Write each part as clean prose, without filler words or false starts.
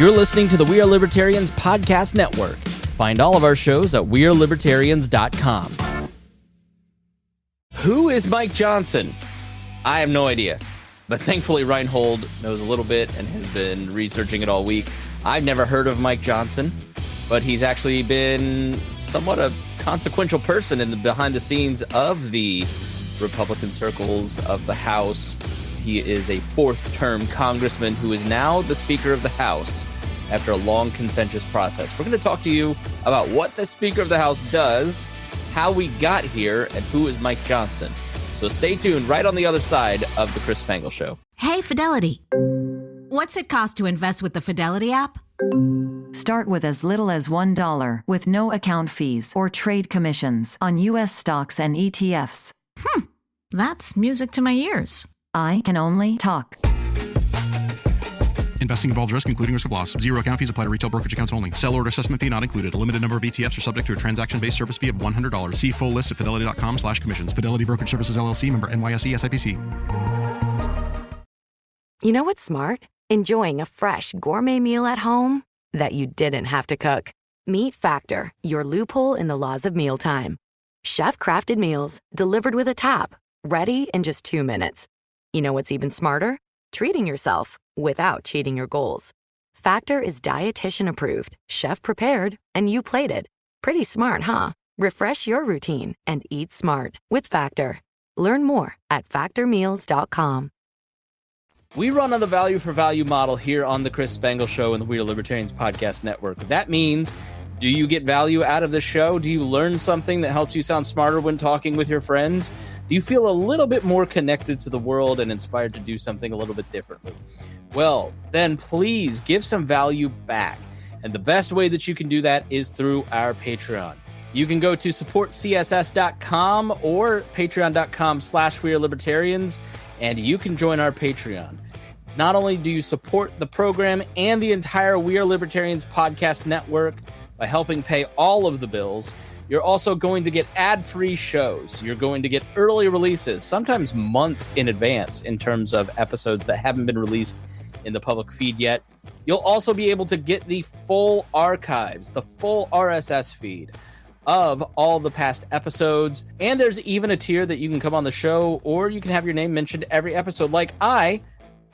You're listening to the We Are Libertarians podcast network. Find all of our shows at wearelibertarians.com. Who is Mike Johnson? I have no idea. But thankfully, Rhinehold knows a little bit and has been researching it all week. I've never heard of Mike Johnson, but he's actually been somewhat a consequential person in the behind the scenes of the Republican circles of the House. He is a fourth-term congressman who is now the Speaker of the House after a long, contentious process. We're going to talk to you about what the Speaker of the House does, how we got here, and who is Mike Johnson. So stay tuned right on the other side of the Chris Spangle Show. Hey, Fidelity. What's it cost to invest with the Fidelity app? Start with as little as $1 with no account fees or trade commissions on U.S. stocks and ETFs. That's music to my ears. I can only talk. Investing involves risk, including risk of loss. Zero account fees apply to retail brokerage accounts only. Sell order assessment fee not included. A limited number of ETFs are subject to a transaction-based service fee of $100. See full list at fidelity.com/commissions. Fidelity Brokerage Services, LLC, member NYSE, SIPC. You know what's smart? Enjoying a fresh gourmet meal at home that you didn't have to cook. Meet Factor, your loophole in the laws of mealtime. Chef-crafted meals delivered with a tap, ready in just 2 minutes. You know what's even smarter? Treating yourself without cheating your goals. Factor is dietitian approved, chef prepared, and you plated. Pretty smart, huh? Refresh your routine and eat smart with Factor. Learn more at factormeals.com. We run on the value for value model here on the Chris Spangle Show and the We Are Libertarians podcast network. That means, do you get value out of the show? Do you learn something that helps you sound smarter when talking with your friends? Do you feel a little bit more connected to the world and inspired to do something a little bit differently? Well, then please give some value back. And the best way that you can do that is through our Patreon. You can go to supportcss.com or patreon.com/wearelibertarians, and you can join our Patreon. Not only do you support the program and the entire We Are Libertarians podcast network by helping pay all of the bills, you're also going to get ad-free shows. You're going to get early releases, sometimes months in advance in terms of episodes that haven't been released in the public feed yet. You'll also be able to get the full archives, the full RSS feed of all the past episodes. And there's even a tier that you can come on the show, or you can have your name mentioned every episode like I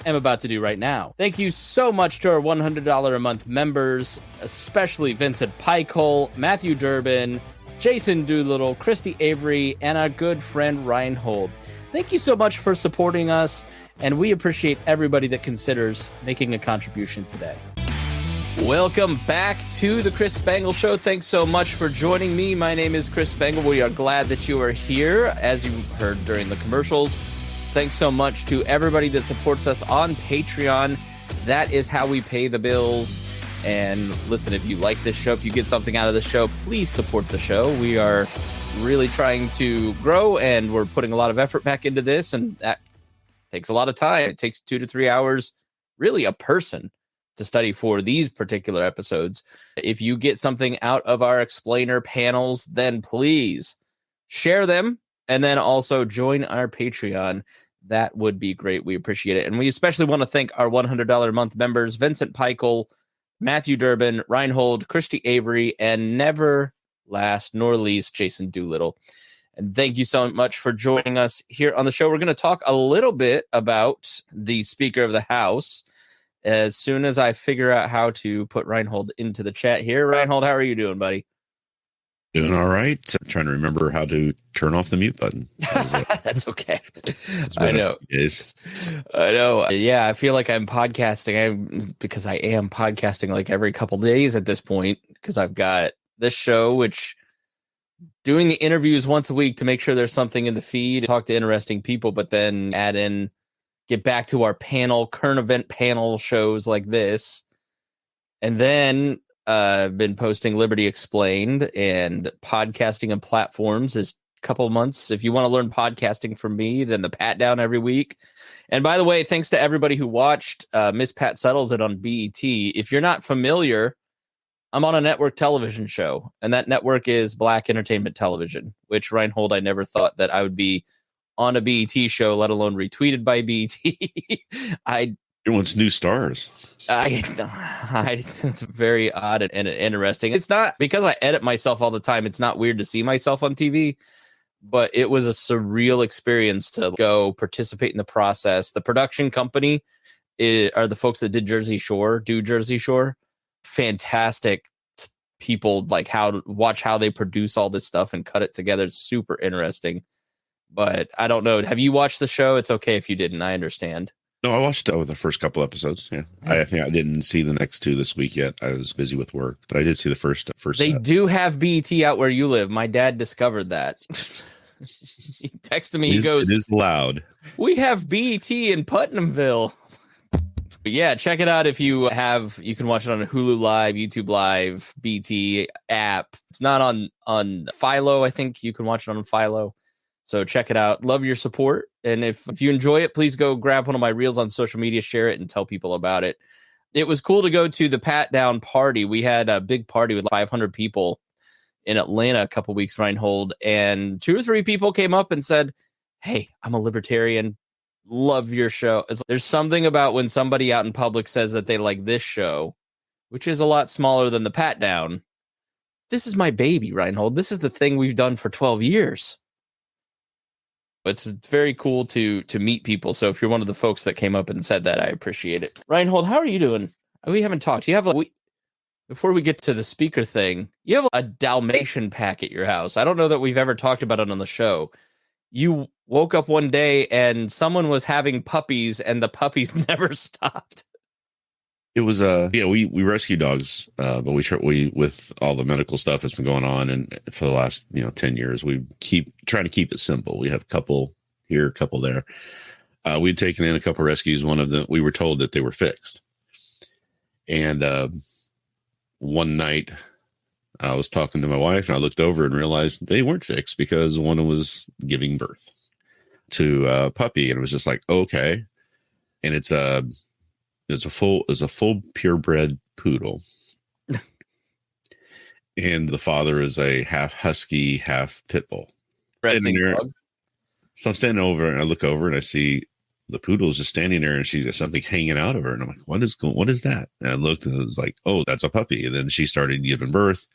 am about to do right now. Thank you so much to our $100 a month members, especially Vincent Peichel, Matthew Durbin, Jason Doolittle, Christy Avery, and our good friend Rhinehold. Thank you so much for supporting us, and we appreciate everybody that considers making a contribution today. Welcome back to the Chris Spangle Show. Thanks so much for joining me. My name is Chris Spangle. We are glad that you are here, as you heard during the commercials. Thanks so much to everybody that supports us on Patreon. That is how we pay the bills. And listen, if you like this show, if you get something out of the show, please support the show. We are really trying to grow, and we're putting a lot of effort back into this, and that takes a lot of time. It takes 2 to 3 hours, really a person, to study for these particular episodes. If you get something out of our explainer panels, then please share them, and then also join our Patreon. That would be great. We appreciate it. And we especially want to thank our $100 a month members, Vincent Peichel, Matthew Durbin, Rhinehold, Christy Avery, and never last nor least, Jason Doolittle. And thank you so much for joining us here on the show. We're going to talk a little bit about the Speaker of the House as soon as I figure out how to put Rhinehold into the chat here. Rhinehold, how are you doing, buddy? Doing all right. I'm trying to remember how to turn off the mute button. That's okay. I know. I know. Yeah, I feel like I'm podcasting because I am podcasting like every couple days at this point, because I've got this show, which doing the interviews once a week to make sure there's something in the feed, talk to interesting people, but then get back to our current event panel shows like this. And then I've been posting Liberty Explained and podcasting on platforms this couple months. If you want to learn podcasting from me, then the Pat Down every week. And by the way, thanks to everybody who watched Miss Pat Settles It on BET. If you're not familiar, I'm on a network television show, and that network is Black Entertainment Television, which, Rhinehold, I never thought that I would be on a BET show, let alone retweeted by BET. I Everyone's new stars. It's very odd and interesting. It's not because I edit myself all the time. It's not weird to see myself on TV, but it was a surreal experience to go participate in the process. The production company are the folks that do Jersey Shore. Fantastic people, like watch how they produce all this stuff and cut it together. It's super interesting. But I don't know. Have you watched the show? It's okay if you didn't. I understand. No, I watched the first couple episodes. Yeah, I think I didn't see the next two this week yet. I was busy with work, but I did see the first. They do have BET out where you live. My dad discovered that. He texted me. He goes, "It is loud. We have BET in Putnamville." But yeah, check it out if you have. You can watch it on Hulu Live, YouTube Live, BET app. It's not on Philo. I think you can watch it on Philo. So check it out. Love your support. And if you enjoy it, please go grab one of my reels on social media, share it, and tell people about it. It was cool to go to the Pat Down party. We had a big party with 500 people in Atlanta a couple weeks, Rhinehold. And 2 or 3 people came up and said, "Hey, I'm a libertarian. Love your show." There's something about when somebody out in public says that they like this show, which is a lot smaller than the Pat Down. This is my baby, Rhinehold. This is the thing we've done for 12 years. It's very cool to meet people. So if you're one of the folks that came up and said that, I appreciate it. Rhinehold, how are you doing? We haven't talked. You have before we get to the speaker thing, you have a Dalmatian pack at your house. I don't know that we've ever talked about it on the show. You woke up one day and someone was having puppies and the puppies never stopped. It was we rescue dogs, but we with all the medical stuff that's been going on, and for the last 10 years, we keep trying to keep it simple. We have a couple here, a couple there. We'd taken in a couple rescues. One of them, we were told that they were fixed, and one night I was talking to my wife, and I looked over and realized they weren't fixed because one was giving birth to a puppy, and it was just like, okay, and it's a full purebred poodle. And the father is a half husky, half pit bull. So I'm standing over and I look over and I see the poodle is just standing there and she has something hanging out of her. And I'm like, what is that? And I looked and it was like, oh, that's a puppy. And then she started giving birth.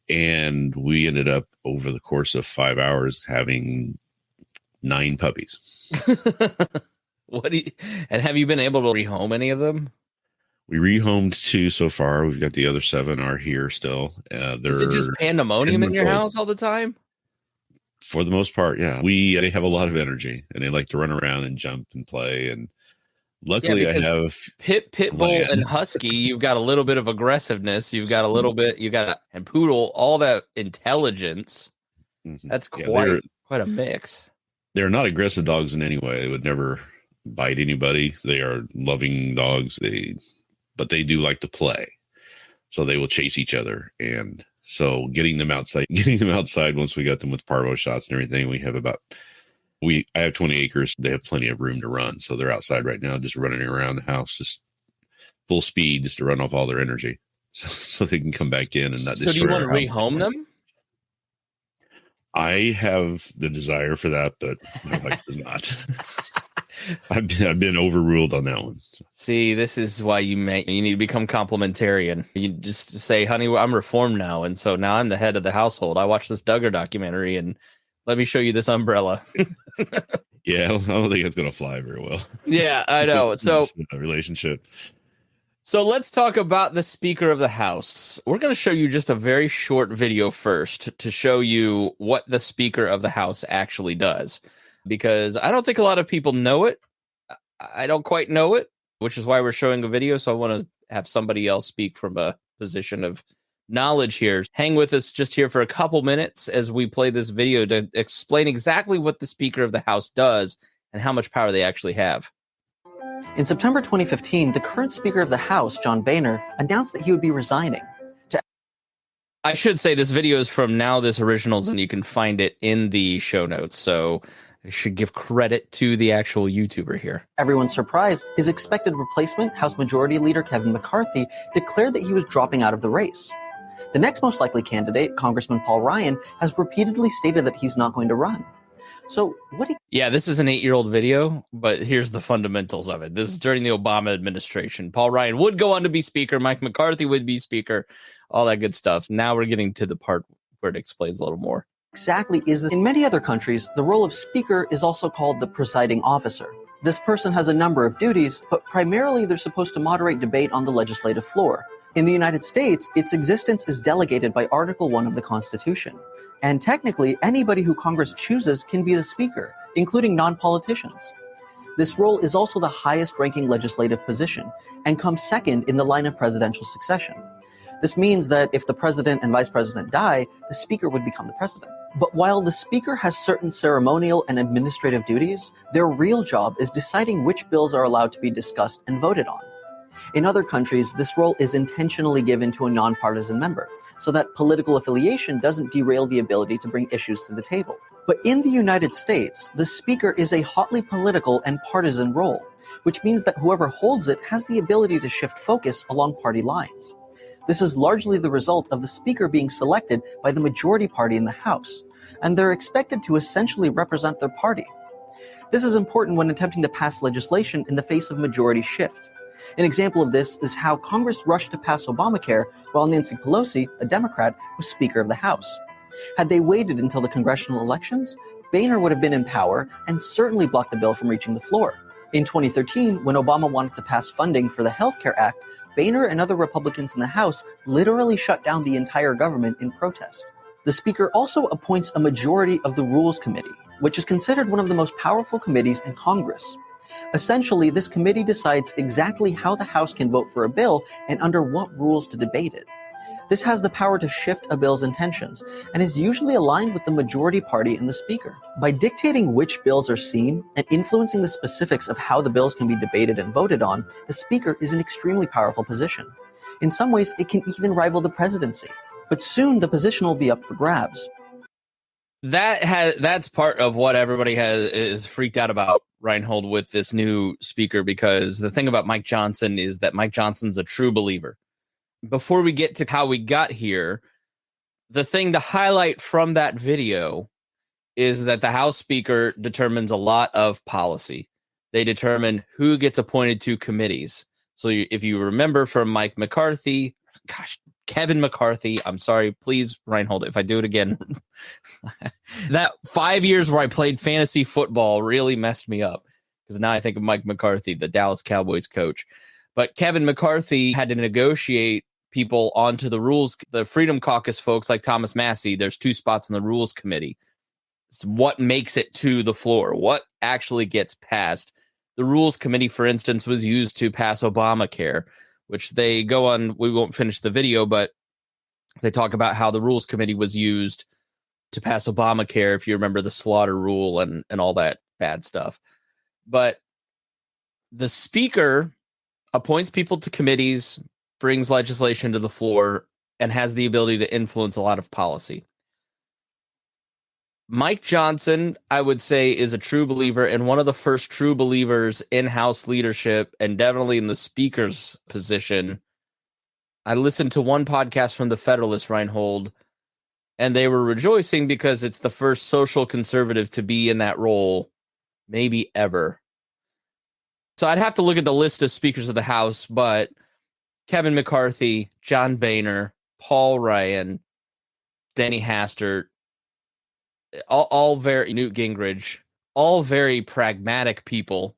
And we ended up over the course of 5 hours having 9 puppies. And have you been able to rehome any of them? We rehomed 2 so far. We've got the other 7 are here still. Is it just pandemonium in your house all the time? For the most part, yeah. They have a lot of energy and they like to run around and jump and play. And luckily, I have pit bull and husky. You've got a little bit of aggressiveness. You've got a little bit. And poodle, all that intelligence. Mm-hmm. That's quite a mix. They're not aggressive dogs in any way. They would never bite anybody. They are loving dogs. But they do like to play, so they will chase each other. And so getting them outside once we got them with parvo shots and everything, I have 20 acres. They have plenty of room to run. So they're outside right now, just running around the house, just full speed, just to run off all their energy so they can come back in and not destroy. So do you want to rehome them? I have the desire for that, but my wife does not. I've been overruled on that one. See, this is why you need to become complementarian. You just say, honey, I'm reformed now. And so now I'm the head of the household. I watched this Duggar documentary and let me show you this umbrella. Yeah, I don't think it's going to fly very well. Yeah, I know. So relationship. So let's talk about the Speaker of the House. We're going to show you just a very short video first to show you what the Speaker of the House actually does. Because I don't think a lot of people know it. I don't quite know it, which is why we're showing a video. So I want to have somebody else speak from a position of knowledge here. Hang with us just here for a couple minutes as we play this video to explain exactly what the Speaker of the House does and how much power they actually have. In September 2015, the current Speaker of the House, John Boehner, announced that he would be resigning. I should say this video is from Now This Originals, and you can find it in the show notes. So I should give credit to the actual YouTuber here. Everyone's surprise, his expected replacement, House Majority Leader Kevin McCarthy, declared that he was dropping out of the race. The next most likely candidate, Congressman Paul Ryan, has repeatedly stated that he's not going to run. So what do Yeah, this is an 8-year-old video, but here's the fundamentals of it. This is during the Obama administration. Paul Ryan would go on to be speaker. Mike McCarthy would be speaker, all that good stuff. Now we're getting to the part where it explains a little more. exactly is this? In many other countries, the role of speaker is also called the presiding officer. This person has a number of duties, but primarily they're supposed to moderate debate on the legislative floor. In the United States, its existence is delegated by Article 1 of the Constitution. And technically, anybody who Congress chooses can be the speaker, including non-politicians. This role is also the highest-ranking legislative position and comes second in the line of presidential succession. This means that if the president and vice president die, the speaker would become the president. But while the speaker has certain ceremonial and administrative duties, their real job is deciding which bills are allowed to be discussed and voted on. In other countries, this role is intentionally given to a nonpartisan member, so that political affiliation doesn't derail the ability to bring issues to the table. But in the United States, the speaker is a hotly political and partisan role, which means that whoever holds it has the ability to shift focus along party lines. This is largely the result of the speaker being selected by the majority party in the House, and they're expected to essentially represent their party. This is important when attempting to pass legislation in the face of majority shift. An example of this is how Congress rushed to pass Obamacare while Nancy Pelosi, a Democrat, was Speaker of the House. Had they waited until the congressional elections, Boehner would have been in power and certainly blocked the bill from reaching the floor. In 2013, when Obama wanted to pass funding for the Health Care Act, Boehner and other Republicans in the House literally shut down the entire government in protest. The Speaker also appoints a majority of the Rules Committee, which is considered one of the most powerful committees in Congress. Essentially, this committee decides exactly how the House can vote for a bill and under what rules to debate it. This has the power to shift a bill's intentions and is usually aligned with the majority party and the Speaker. By dictating which bills are seen and influencing the specifics of how the bills can be debated and voted on, the Speaker is an extremely powerful position. In some ways, it can even rival the presidency. But soon, the position will be up for grabs. That's part of what everybody is freaked out about, Rhinehold, with this new speaker, because the thing about Mike Johnson is that Mike Johnson's a true believer. Before we get to how we got here, the thing to highlight from that video is that the House Speaker determines a lot of policy. They determine who gets appointed to committees. So if you remember from Mike McCarthy, Kevin McCarthy, I'm sorry, please, Rhinehold, if I do it again. That 5 years where I played fantasy football really messed me up, because now I think of Mike McCarthy, the Dallas Cowboys coach. But Kevin McCarthy had to negotiate people onto the rules, the Freedom Caucus folks like Thomas Massey. There's 2 spots in the Rules Committee. It's what makes it to the floor, what actually gets passed. The Rules Committee, for instance, was used to pass Obamacare, which they go on. We won't finish the video, but they talk about how the Rules Committee was used to pass Obamacare, if you remember the slaughter rule and all that bad stuff. But the Speaker appoints people to committees, brings legislation to the floor, and has the ability to influence a lot of policy. Mike Johnson, I would say, is a true believer and one of the first true believers in House leadership, and definitely in the Speaker's position. I listened to one podcast from the Federalist, Rhinehold, and they were rejoicing because it's the first social conservative to be in that role, maybe ever. So I'd have to look at the list of Speakers of the House, but Kevin McCarthy, John Boehner, Paul Ryan, Denny Hastert, all very, Newt Gingrich, all very pragmatic people,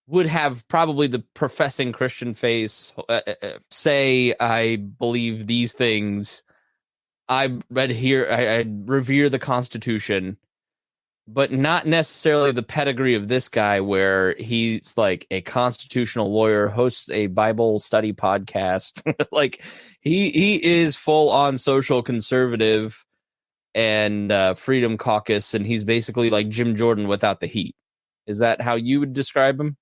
would have probably the professing Christian face, say, I believe these things, I revere the Constitution, but not necessarily the pedigree of this guy, where he's like a constitutional lawyer, hosts a Bible study podcast. Like he is full on social conservative and Freedom Caucus, and he's basically like Jim Jordan without the heat. Is that how you would describe him?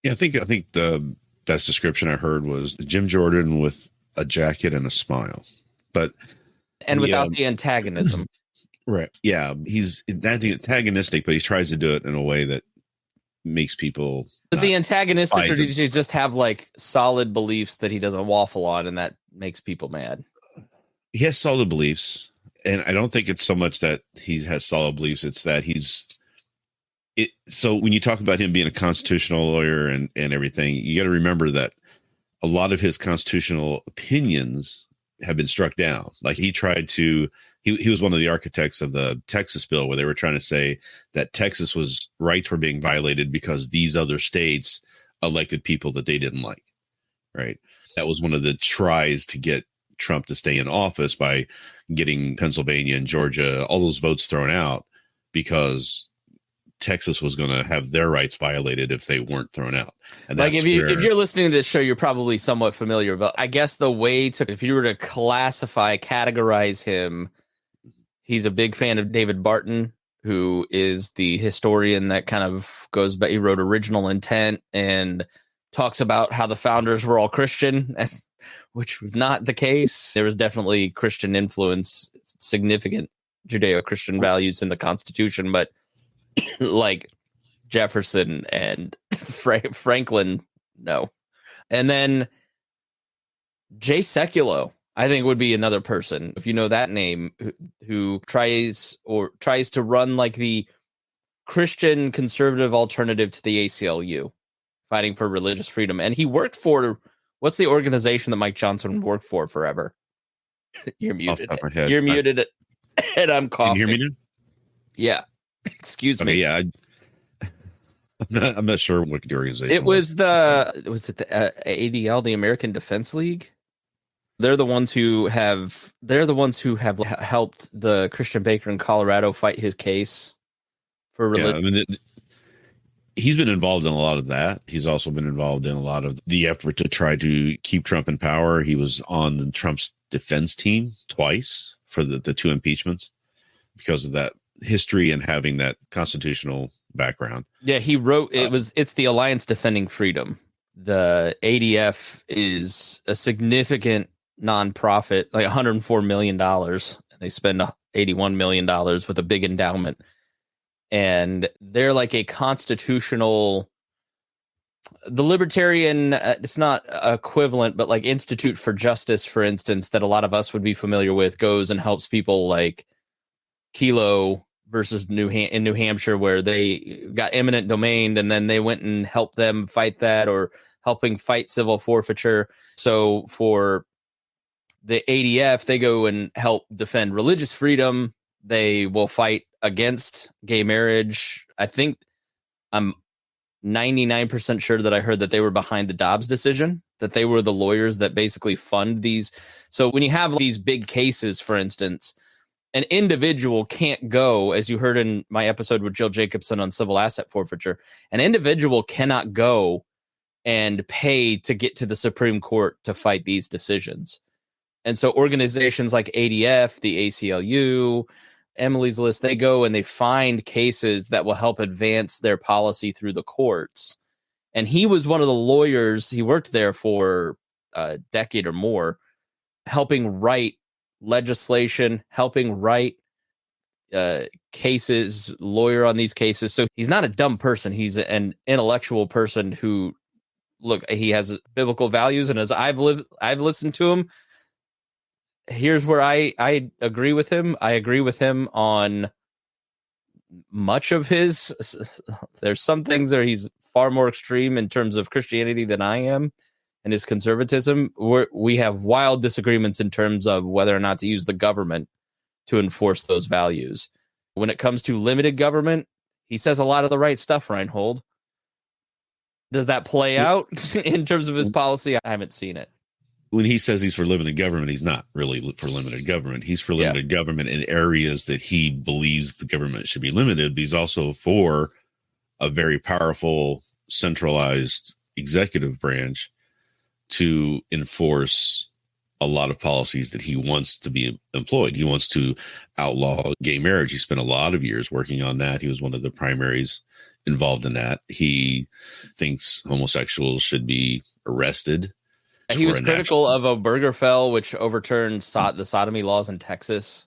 Yeah, I think the best description I heard was Jim Jordan with a jacket and a smile, and without the antagonism. Right. Yeah, he's antagonistic, but he tries to do it in a way that makes people. Is he antagonistic, or does he just have like solid beliefs that he doesn't waffle on, and that makes people mad? He has solid beliefs. And I don't think it's so much that he has solid beliefs. It's that so when you talk about him being a constitutional lawyer and everything, you got to remember that a lot of his constitutional opinions have been struck down. Like he was one of the architects of the Texas bill, where they were trying to say that Texas rights were being violated because these other states elected people that they didn't like. Right. That was one of the tries to get Trump to stay in office, by getting Pennsylvania and Georgia, all those votes thrown out, because Texas was going to have their rights violated if they weren't thrown out. And like if you're listening to this show, you're probably somewhat familiar, but I guess if you were to categorize him, he's a big fan of David Barton, who is the historian that kind of goes back. He wrote Original Intent and talks about how the founders were all Christian, which was not the case. There was definitely Christian influence, significant Judeo-Christian values in the Constitution, but like Jefferson and Franklin, no. And then Jay Sekulow, I think, would be another person, if you know that name, who tries to run like the Christian conservative alternative to the ACLU, fighting for religious freedom. And he worked for, what's the organization that Mike Johnson worked for forever? You're muted. You're muted, and I'm coughing. Can you hear me now? Yeah. Excuse me. Yeah. I'm not sure what the organization it was. The ADL, the American Defense League? They're the ones who have helped the Christian Baker in Colorado fight his case for religion. Yeah, I mean, he's been involved in a lot of that. He's also been involved in a lot of the effort to try to keep Trump in power. He was on Trump's defense team twice for the two impeachments because of that history and having that constitutional background. Yeah, he wrote it's the Alliance Defending Freedom. The ADF is a significant nonprofit, like $104 million. They spend $81 million with a big endowment. And they're like a constitutional, the libertarian, it's not equivalent, but like Institute for Justice, for instance, that a lot of us would be familiar with, goes and helps people like Kelo versus in New Hampshire, where they got eminent domain, and then they went and helped them fight that, or helping fight civil forfeiture. So for the ADF, they go and help defend religious freedom. They will fight against gay marriage. I think I'm 99% sure that I heard that they were behind the Dobbs decision, that they were the lawyers that basically fund these. So when you have these big cases, for instance, an individual can't go, as you heard in my episode with Jill Jacobson on civil asset forfeiture, an individual cannot go and pay to get to the Supreme Court to fight these decisions. And so organizations like ADF, the ACLU, Emily's List, they go and they find cases that will help advance their policy through the courts. And he was one of the lawyers, he worked there for a decade or more, helping write legislation, helping write cases, lawyer on these cases. So he's not a dumb person. He's an intellectual person who, look, he has biblical values. And as I've listened to him, here's where I agree with him. I agree with him on much of his. There's some things that he's far more extreme in terms of Christianity than I am, and his conservatism. We have wild disagreements in terms of whether or not to use the government to enforce those values. When it comes to limited government, he says a lot of the right stuff, Rhinehold. Does that play out in terms of his policy? I haven't seen it. When he says he's for limited government, he's not really for limited government. He's for limited government in areas that he believes the government should be limited. But he's also for a very powerful, centralized executive branch to enforce a lot of policies that he wants to be employed. He wants to outlaw gay marriage. He spent a lot of years working on that. He was one of the primaries involved in that. He thinks homosexuals should be arrested. He was critical of Obergefell, which overturned the sodomy laws in Texas.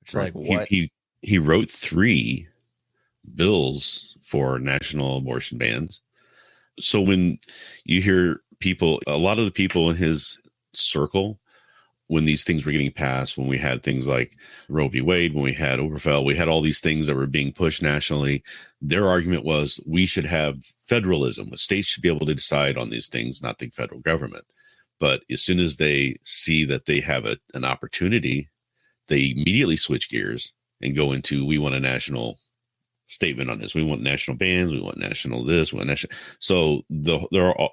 Which, right. Like, what? He wrote 3 bills for national abortion bans. So when you hear people, a lot of the people in his circle when these things were getting passed, when we had things like Roe v. Wade, when we had Obergefell, we had all these things that were being pushed nationally. Their argument was we should have federalism. The states should be able to decide on these things, not the federal government. But as soon as they see that they have an opportunity, they immediately switch gears and go into, we want a national statement on this. We want national bans. We want national this. We want national. So there are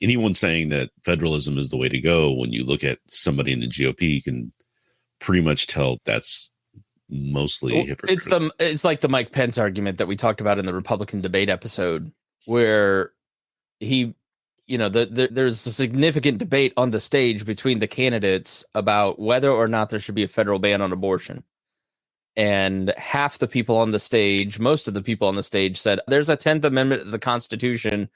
anyone saying that federalism is the way to go. When you look at somebody in the GOP, you can pretty much tell that's mostly hypocritical. It's like the Mike Pence argument that we talked about in the Republican debate episode, where he, there's a significant debate on the stage between the candidates about whether or not there should be a federal ban on abortion. And half the people on the stage, most of the people on the stage said there's a 10th Amendment of the Constitution.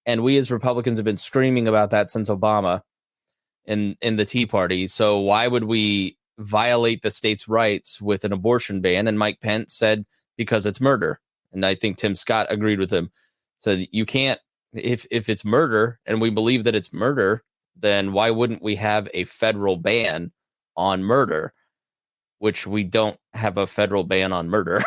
And we as Republicans have been screaming about that since Obama in the Tea Party. So why would we violate the state's rights with an abortion ban? And Mike Pence said, because it's murder. And I think Tim Scott agreed with him. So you can't, if it's murder and we believe that it's murder, then why wouldn't we have a federal ban on murder? Which we don't have a federal ban on murder.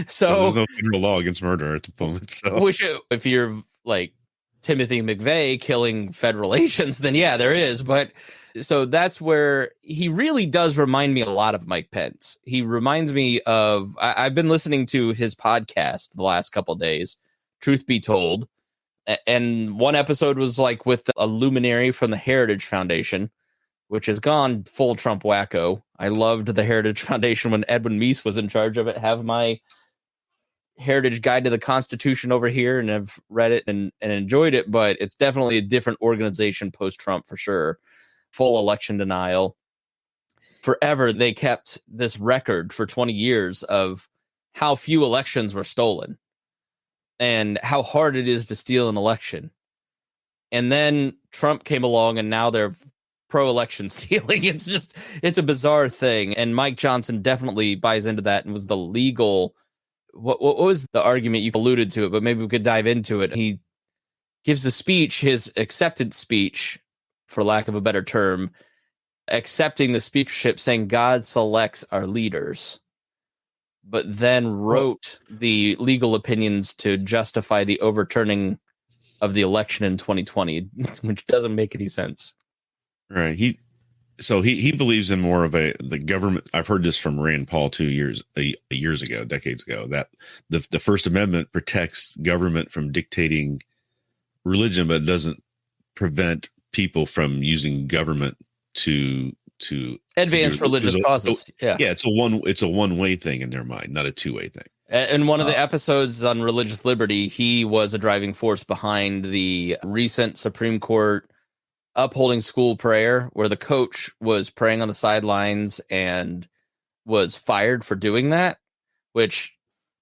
So there's no federal law against murder at the moment. So which, if you're like Timothy McVeigh killing federal agents, then yeah, there is. But so that's where he really does remind me a lot of Mike Pence. He reminds me of, I've been listening to his podcast the last couple of days, Truth Be Told. And one episode was like with a luminary from the Heritage Foundation, which has gone full Trump wacko. I loved the Heritage Foundation when Edwin Meese was in charge of it. Have my Heritage Guide to the Constitution over here and have read it and enjoyed it, but it's definitely a different organization post-Trump for sure. Full election denial. Forever, they kept this record for 20 years of how few elections were stolen and how hard it is to steal an election. And then Trump came along and now they're pro-election stealing. It's a bizarre thing. And Mike Johnson definitely buys into that and was the legal... What was the argument? You alluded to it, but maybe we could dive into it. He gives a speech, his acceptance speech, for lack of a better term, accepting the speakership, saying God selects our leaders, but then wrote the legal opinions to justify the overturning of the election in 2020, which doesn't make any sense. Right. He believes in more of the government. I've heard this from Rand Paul decades ago, that the First Amendment protects government from dictating religion, but it doesn't prevent people from using government to advance religious causes. Yeah. It's a one-way thing in their mind, not a two-way thing. In one of the episodes on religious liberty, he was a driving force behind the recent Supreme Court upholding school prayer, where the coach was praying on the sidelines and was fired for doing that, which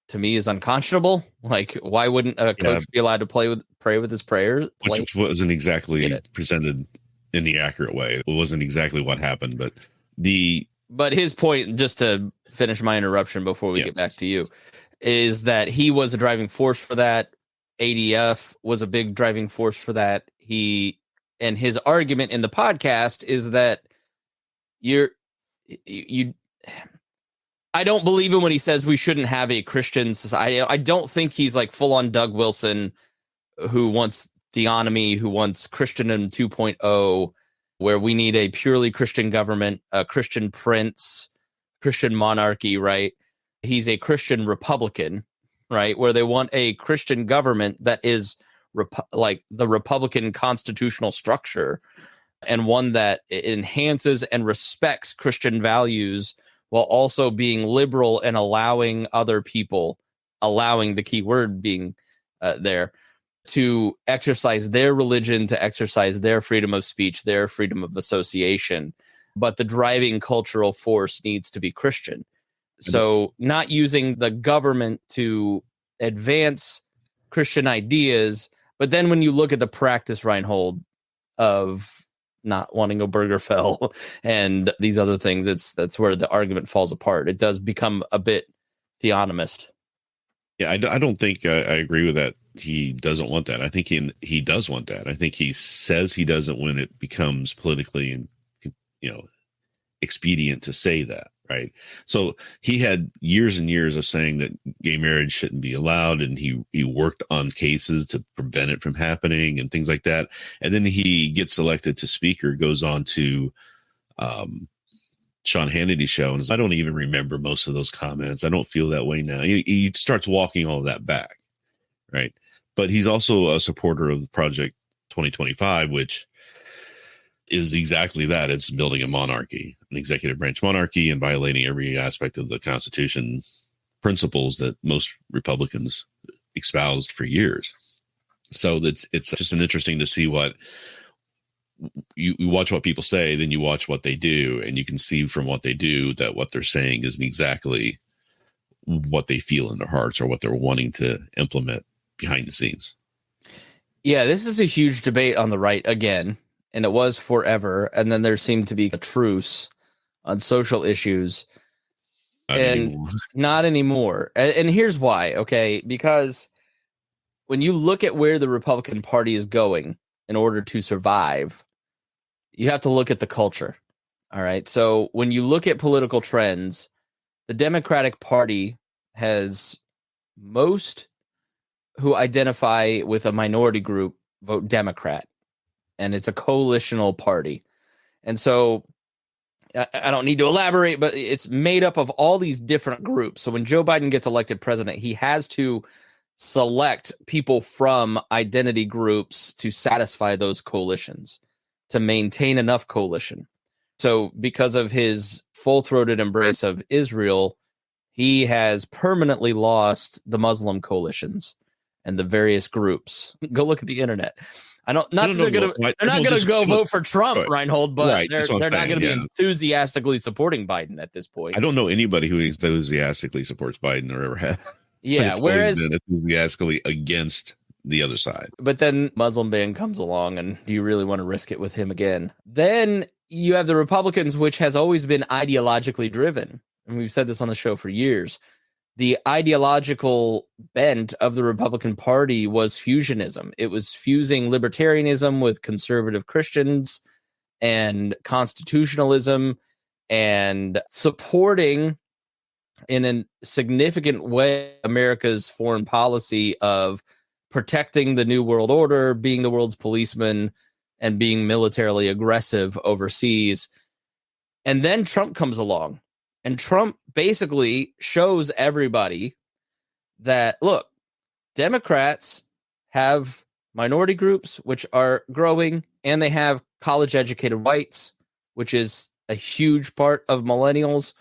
to me is unconscionable. Like, why wouldn't a coach be allowed to pray with his prayers? Which wasn't exactly presented in the accurate way. It wasn't exactly what happened, but his point, just to finish my interruption before we get back to you, is that he was a driving force for that. ADF was a big driving force for that. And his argument in the podcast is that I don't believe him when he says we shouldn't have a Christian society. I don't think he's like full on Doug Wilson, who wants theonomy, who wants Christendom 2.0, where we need a purely Christian government, a Christian prince, Christian monarchy, right? He's a Christian Republican, right? Where they want a Christian government that is like the Republican constitutional structure, and one that enhances and respects Christian values while also being liberal and allowing other people, allowing the key word being there, to exercise their religion, to exercise their freedom of speech, their freedom of association. But the driving cultural force needs to be Christian. So not using the government to advance Christian ideas. But then when you look at the practice, Rhinehold, of not wanting Obergefell and these other things, that's where the argument falls apart. It does become a bit theonomist. Yeah, I don't think I agree with that. He doesn't want that. I think he does want that. I think he says he doesn't when it becomes politically and expedient to say that, right? So he had years and years of saying that gay marriage shouldn't be allowed, and he worked on cases to prevent it from happening and things like that. And then he gets elected to speaker, goes on to Sean Hannity's show, and I don't even remember most of those comments. I don't feel that way now. He starts walking all of that back, right? But he's also a supporter of Project 2025, which is exactly that. It's building a monarchy, an executive branch monarchy, and violating every aspect of the Constitution principles that most Republicans espoused for years. So it's just interesting to see what you watch what people say, then you watch what they do, and you can see from what they do that what they're saying isn't exactly what they feel in their hearts or what they're wanting to implement behind the scenes. Yeah, this is a huge debate on the right again. And it was forever. And then there seemed to be a truce on social issues. Not anymore. And here's why. Okay. Because when you look at where the Republican Party is going in order to survive, you have to look at the culture. All right. So when you look at political trends, the Democratic Party has most who identify with a minority group vote Democrat. And it's a coalitional party. And so I don't need to elaborate, but it's made up of all these different groups. So when Joe Biden gets elected president, he has to select people from identity groups to satisfy those coalitions, to maintain enough coalition. So because of his full-throated embrace of Israel, he has permanently lost the Muslim coalitions and the various groups. Go look at the internet. They're not going to go vote for Trump, Rhinehold, but they're not going to be enthusiastically supporting Biden at this point. I don't know anybody who enthusiastically supports Biden or ever have. Yeah, whereas been enthusiastically against the other side. But then Muslim ban comes along, and do you really want to risk it with him again? Then you have the Republicans, which has always been ideologically driven, and we've said this on the show for years. The ideological bent of the Republican Party was fusionism. It was fusing libertarianism with conservative Christians and constitutionalism and supporting in a significant way America's foreign policy of protecting the New World Order, being the world's policeman, and being militarily aggressive overseas. And then Trump comes along. And Trump basically shows everybody that, look, Democrats have minority groups, which are growing, and they have college-educated whites, which is a huge part of millennials.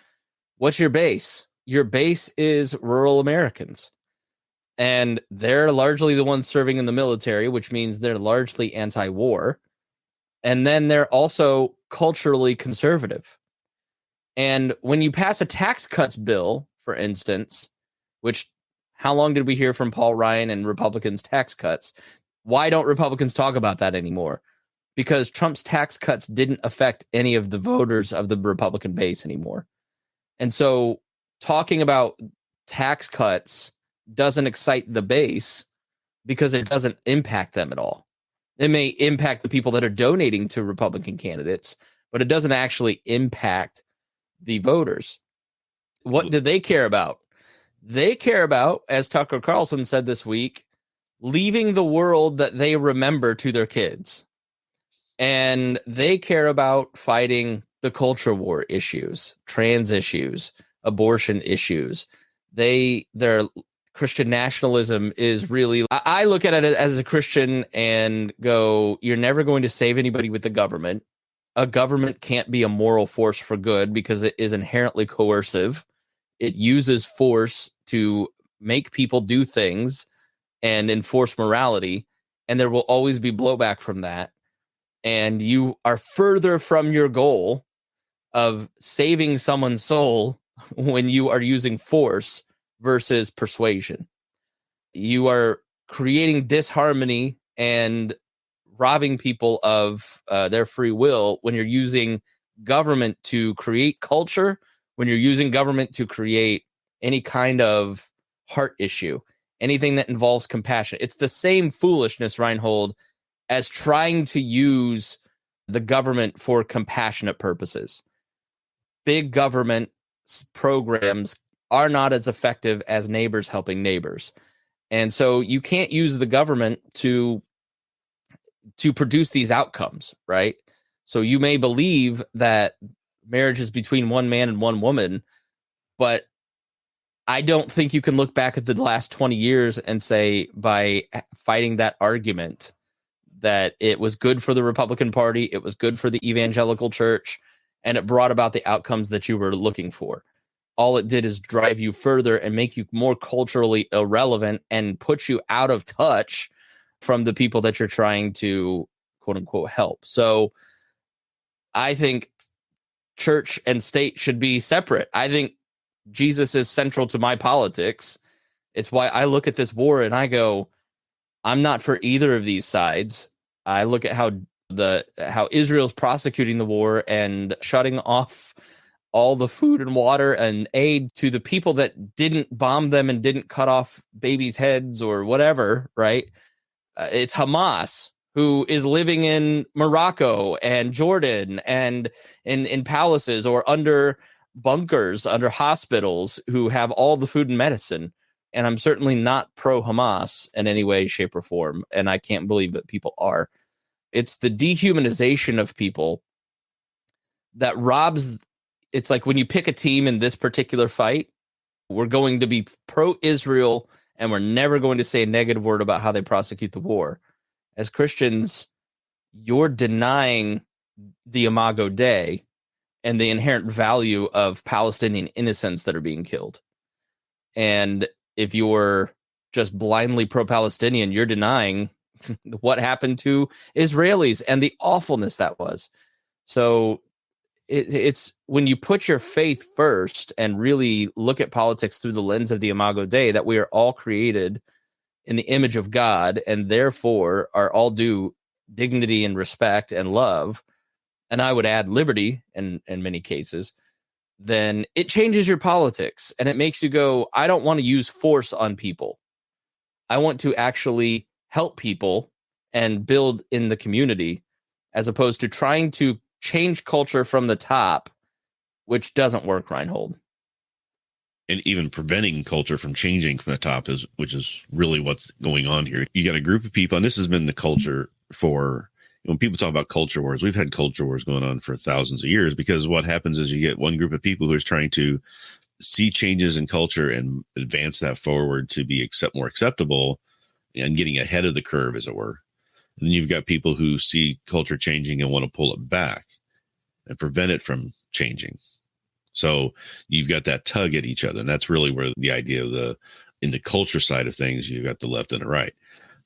What's your base? Your base is rural Americans. And they're largely the ones serving in the military, which means they're largely anti-war. And then they're also culturally conservative. And when you pass a tax cuts bill, for instance, which how long did we hear from Paul Ryan and Republicans' tax cuts? Why don't Republicans talk about that anymore? Because Trump's tax cuts didn't affect any of the voters of the Republican base anymore. And so talking about tax cuts doesn't excite the base because it doesn't impact them at all. It may impact the people that are donating to Republican candidates, but it doesn't actually impact the voters. What do they care about? They care about, as Tucker Carlson said this week, leaving the world that they remember to their kids. And they care about fighting the culture war issues, trans issues, abortion issues. Their Christian nationalism is really, I look at it as a Christian and go, you're never going to save anybody with the government. A government can't be a moral force for good because it is inherently coercive. It uses force to make people do things and enforce morality, and there will always be blowback from that. And you are further from your goal of saving someone's soul when you are using force versus persuasion. You are creating disharmony and robbing people of their free will when you're using government to create culture, when you're using government to create any kind of heart issue, anything that involves compassion. It's the same foolishness, Rhinehold, as trying to use the government for compassionate purposes. Big government programs are not as effective as neighbors helping neighbors. And so you can't use the government to produce these outcomes, right? So you may believe that marriage is between one man and one woman, but I don't think you can look back at the last 20 years and say, by fighting that argument, that it was good for the Republican Party, it was good for the evangelical church, and it brought about the outcomes that you were looking for. All it did is drive you further and make you more culturally irrelevant and put you out of touch from the people that you're trying to, quote unquote, help. So I think church and state should be separate. I think Jesus is central to my politics. It's why I look at this war and I go, I'm not for either of these sides. I look at how Israel's prosecuting the war and shutting off all the food and water and aid to the people that didn't bomb them and didn't cut off babies' heads or whatever, right? It's Hamas, who is living in Morocco and Jordan and in palaces or under bunkers, under hospitals, who have all the food and medicine. And I'm certainly not pro-Hamas in any way, shape, or form. And I can't believe that people are. It's the dehumanization of people that robs. It's like when you pick a team in this particular fight, we're going to be pro-Israel and we're never going to say a negative word about how they prosecute the war. As Christians, you're denying the Imago Dei and the inherent value of Palestinian innocents that are being killed. And if you're just blindly pro-Palestinian, you're denying what happened to Israelis and the awfulness that was. So it's when you put your faith first and really look at politics through the lens of the Imago Dei, that we are all created in the image of God and therefore are all due dignity and respect and love, and I would add liberty in many cases, then it changes your politics and it makes you go, I don't want to use force on people. I want to actually help people and build in the community, as opposed to trying to change culture from the top, which doesn't work, Rhinehold. And even preventing culture from changing from the top which is really what's going on here. You got a group of people, and this has been the culture for, when people talk about culture wars, we've had culture wars going on for thousands of years, because what happens is you get one group of people who is trying to see changes in culture and advance that forward to be more acceptable and getting ahead of the curve, as it were. And then you've got people who see culture changing and want to pull it back and prevent it from changing. So you've got that tug at each other. And that's really where the idea of in the culture side of things, you've got the left and the right.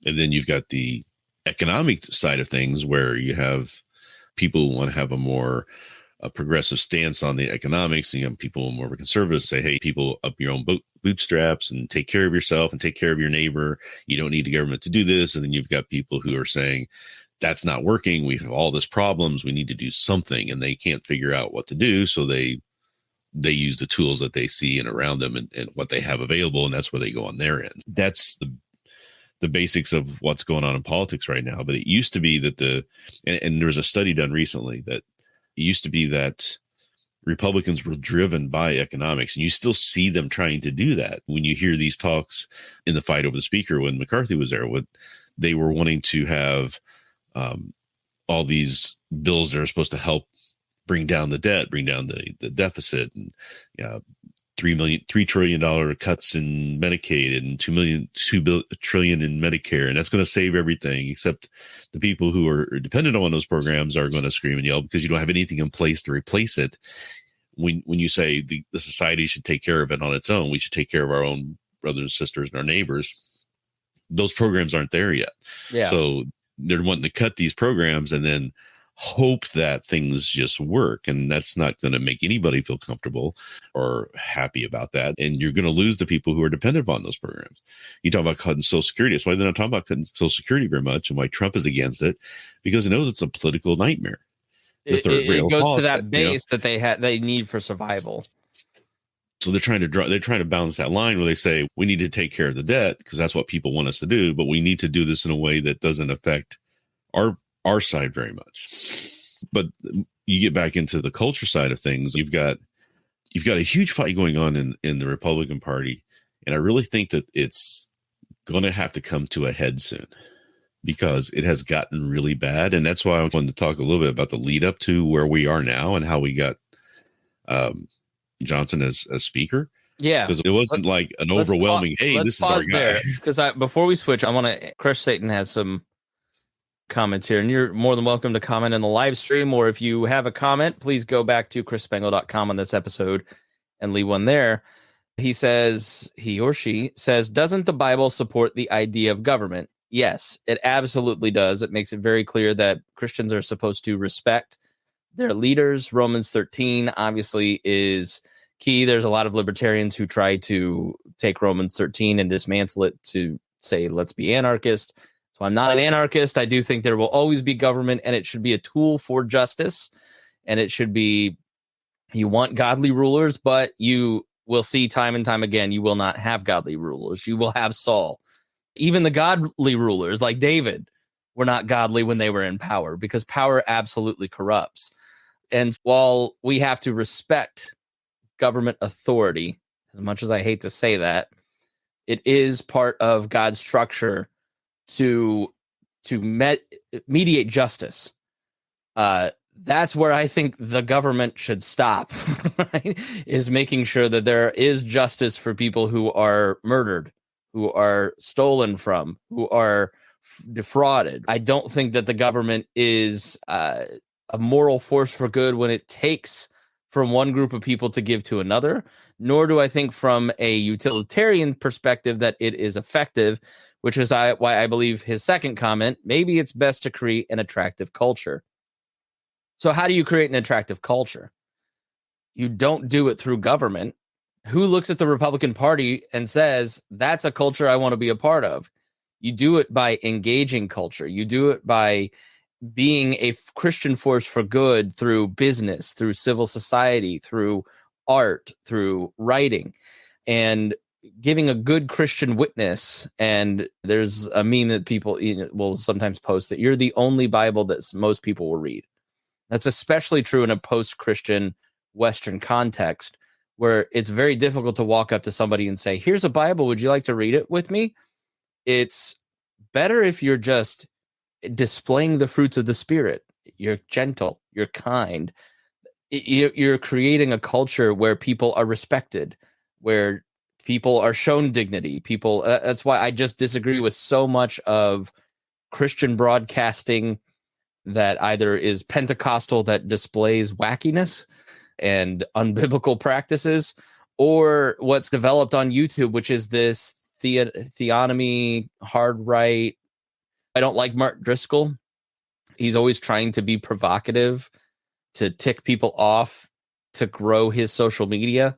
And then you've got the economic side of things, where you have people who want to have a more progressive stance on the economics, and you have people more conservative say, hey, people, up your own bootstraps and take care of yourself and take care of your neighbor. You don't need the government to do this. And then you've got people who are saying, that's not working. We have all these problems. We need to do something. And they can't figure out what to do. So they use the tools that they see and around them and what they have available. And that's where they go on their end. That's the basics of what's going on in politics right now. But it used to be that and there was a study done recently that it used to be that Republicans were driven by economics, and you still see them trying to do that. When you hear these talks in the fight over the speaker, when McCarthy was there, they were wanting to have all these bills that are supposed to help bring down the debt, bring down the deficit, and $3 trillion cuts in Medicaid and $2 trillion in Medicare. And that's going to save everything, except the people who are dependent on those programs are going to scream and yell because you don't have anything in place to replace it. When you say the society should take care of it on its own, we should take care of our own brothers and sisters and our neighbors. Those programs aren't there yet. Yeah. So they're wanting to cut these programs and then hope that things just work. And that's not going to make anybody feel comfortable or happy about that. And you're going to lose the people who are dependent upon those programs. You talk about cutting Social Security. That's why they're not talking about cutting Social Security very much, and why Trump is against it, because he knows it's a political nightmare. It goes to that base that they need for survival. So they're trying to balance that line where they say we need to take care of the debt because that's what people want us to do, but we need to do this in a way that doesn't affect our side very much. But you get back into the culture side of things. You've got a huge fight going on in the Republican Party, and I really think that it's going to have to come to a head soon, because it has gotten really bad. And that's why I wanted to talk a little bit about the lead up to where we are now and how we got Johnson as speaker. Yeah, because it wasn't like an overwhelming, hey, this is our guy. Because before we switch, I want to, Crush Satan has some comments here, and you're more than welcome to comment in the live stream, or if you have a comment, please go back to chrisspangle.com on this episode and leave one there. He or she says, doesn't the Bible support the idea of government? Yes, it absolutely does. It makes it very clear that Christians are supposed to respect their leaders. Romans 13 obviously is key. There's a lot of libertarians who try to take Romans 13 and dismantle it to say, let's be anarchist. So I'm not an anarchist. I do think there will always be government, and it should be a tool for justice. And it should be, you want godly rulers, but you will see time and time again, you will not have godly rulers. You will have Saul. Even the godly rulers like David were not godly when they were in power, because power absolutely corrupts. And while we have to respect government authority, as much as I hate to say that, it is part of God's structure to mediate justice. That's where I think the government should stop, right? Is making sure that there is justice for people who are murdered, who are stolen from, who are defrauded. I don't think that the government is a moral force for good when it takes from one group of people to give to another, nor do I think from a utilitarian perspective that it is effective, which is why I believe his second comment, maybe it's best to create an attractive culture. So how do you create an attractive culture? You don't do it through government. Who looks at the Republican Party and says, that's a culture I want to be a part of? You do it by engaging culture. You do it by being a Christian force for good through business, through civil society, through art, through writing, and giving a good Christian witness. And there's a meme that people will sometimes post that you're the only Bible that most people will read. That's especially true in a post-Christian Western context, where it's very difficult to walk up to somebody and say, here's a Bible, would you like to read it with me? It's better if you're just displaying the fruits of the Spirit. You're gentle, you're kind. You're creating a culture where people are respected, where people are shown dignity. That's why I just disagree with so much of Christian broadcasting that either is Pentecostal, that displays wackiness and unbiblical practices, or what's developed on YouTube, which is this theonomy, hard right. I don't like Mark Driscoll. He's always trying to be provocative, to tick people off, to grow his social media,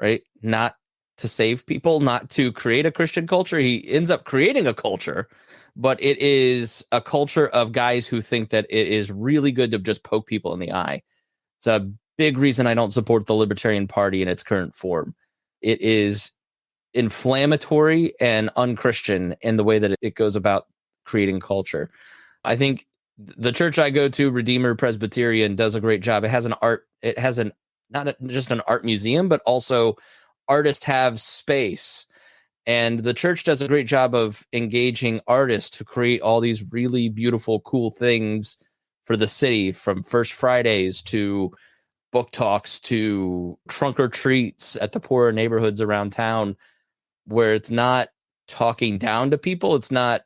right? Not to save people, not to create a Christian culture. He ends up creating a culture, but it is a culture of guys who think that it is really good to just poke people in the eye. It's a big reason I don't support the Libertarian Party in its current form. It is inflammatory and unchristian in the way that it goes about creating culture. I think the church I go to, Redeemer Presbyterian, does a great job. It has just an art museum, but also artists have space. And the church does a great job of engaging artists to create all these really beautiful, cool things for the city, from First Fridays to book talks to trunk or treats at the poorer neighborhoods around town, where it's not talking down to people. It's not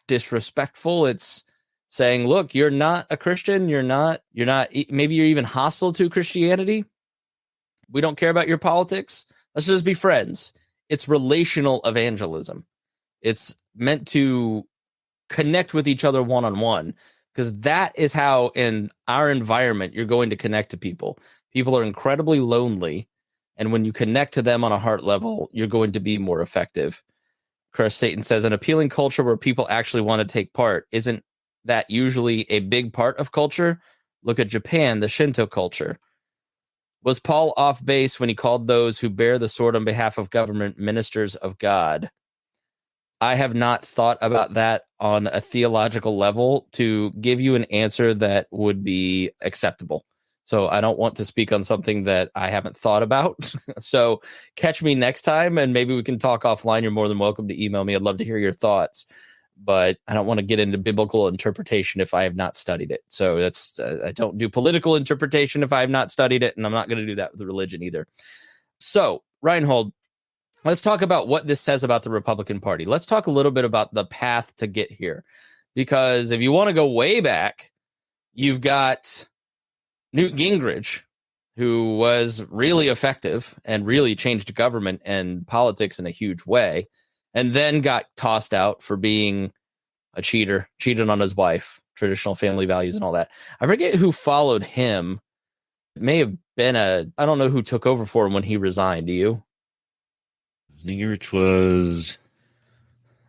disrespectful. It's saying, look, you're not a Christian. You're not, maybe you're even hostile to Christianity. We don't care about your politics. Let's just be friends. It's relational evangelism. It's meant to connect with each other one-on-one, because that is how in our environment you're going to connect to people. People are incredibly lonely, and when you connect to them on a heart level, you're going to be more effective. Crush Satan says, an appealing culture where people actually want to take part. Isn't that usually a big part of culture? Look at Japan, the Shinto culture. Was Paul off base when he called those who bear the sword on behalf of government ministers of God? I have not thought about that on a theological level to give you an answer that would be acceptable. So I don't want to speak on something that I haven't thought about. So catch me next time and maybe we can talk offline. You're more than welcome to email me. I'd love to hear your thoughts, but I don't want to get into biblical interpretation if I have not studied it. So that's I don't do political interpretation if I have not studied it, and I'm not going to do that with religion either. So Rhinehold, let's talk about what this says about the Republican Party. Let's talk a little bit about the path to get here, because if you want to go way back, you've got Newt Gingrich, who was really effective and really changed government and politics in a huge way, and then got tossed out for being a cheater, cheated on his wife, traditional family values and all that. I forget who followed him. It may have been I don't know who took over for him when he resigned. Do you? Gingrich was...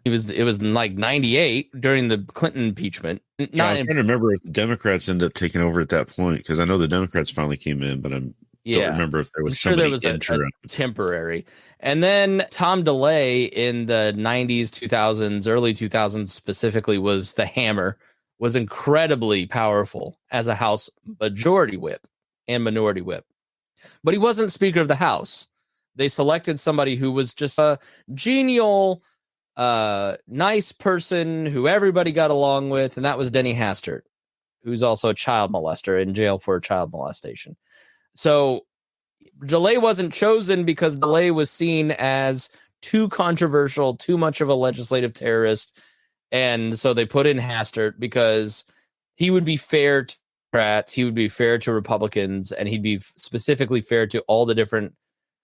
It was in like 98 during the Clinton impeachment. I'm trying to remember if the Democrats ended up taking over at that point, because I know the Democrats finally came in, but don't remember if there was somebody interim. A temporary. And then Tom DeLay in the 90s, 2000s, early 2000s specifically was the hammer, was incredibly powerful as a House majority whip and minority whip. But he wasn't Speaker of the House. They selected somebody who was just a genial, nice person who everybody got along with, and that was Denny Hastert, who's also a child molester in jail for child molestation. So DeLay wasn't chosen because DeLay was seen as too controversial, too much of a legislative terrorist, and so they put in Hastert because he would be fair to Democrats, he would be fair to Republicans, and he'd be specifically fair to all the different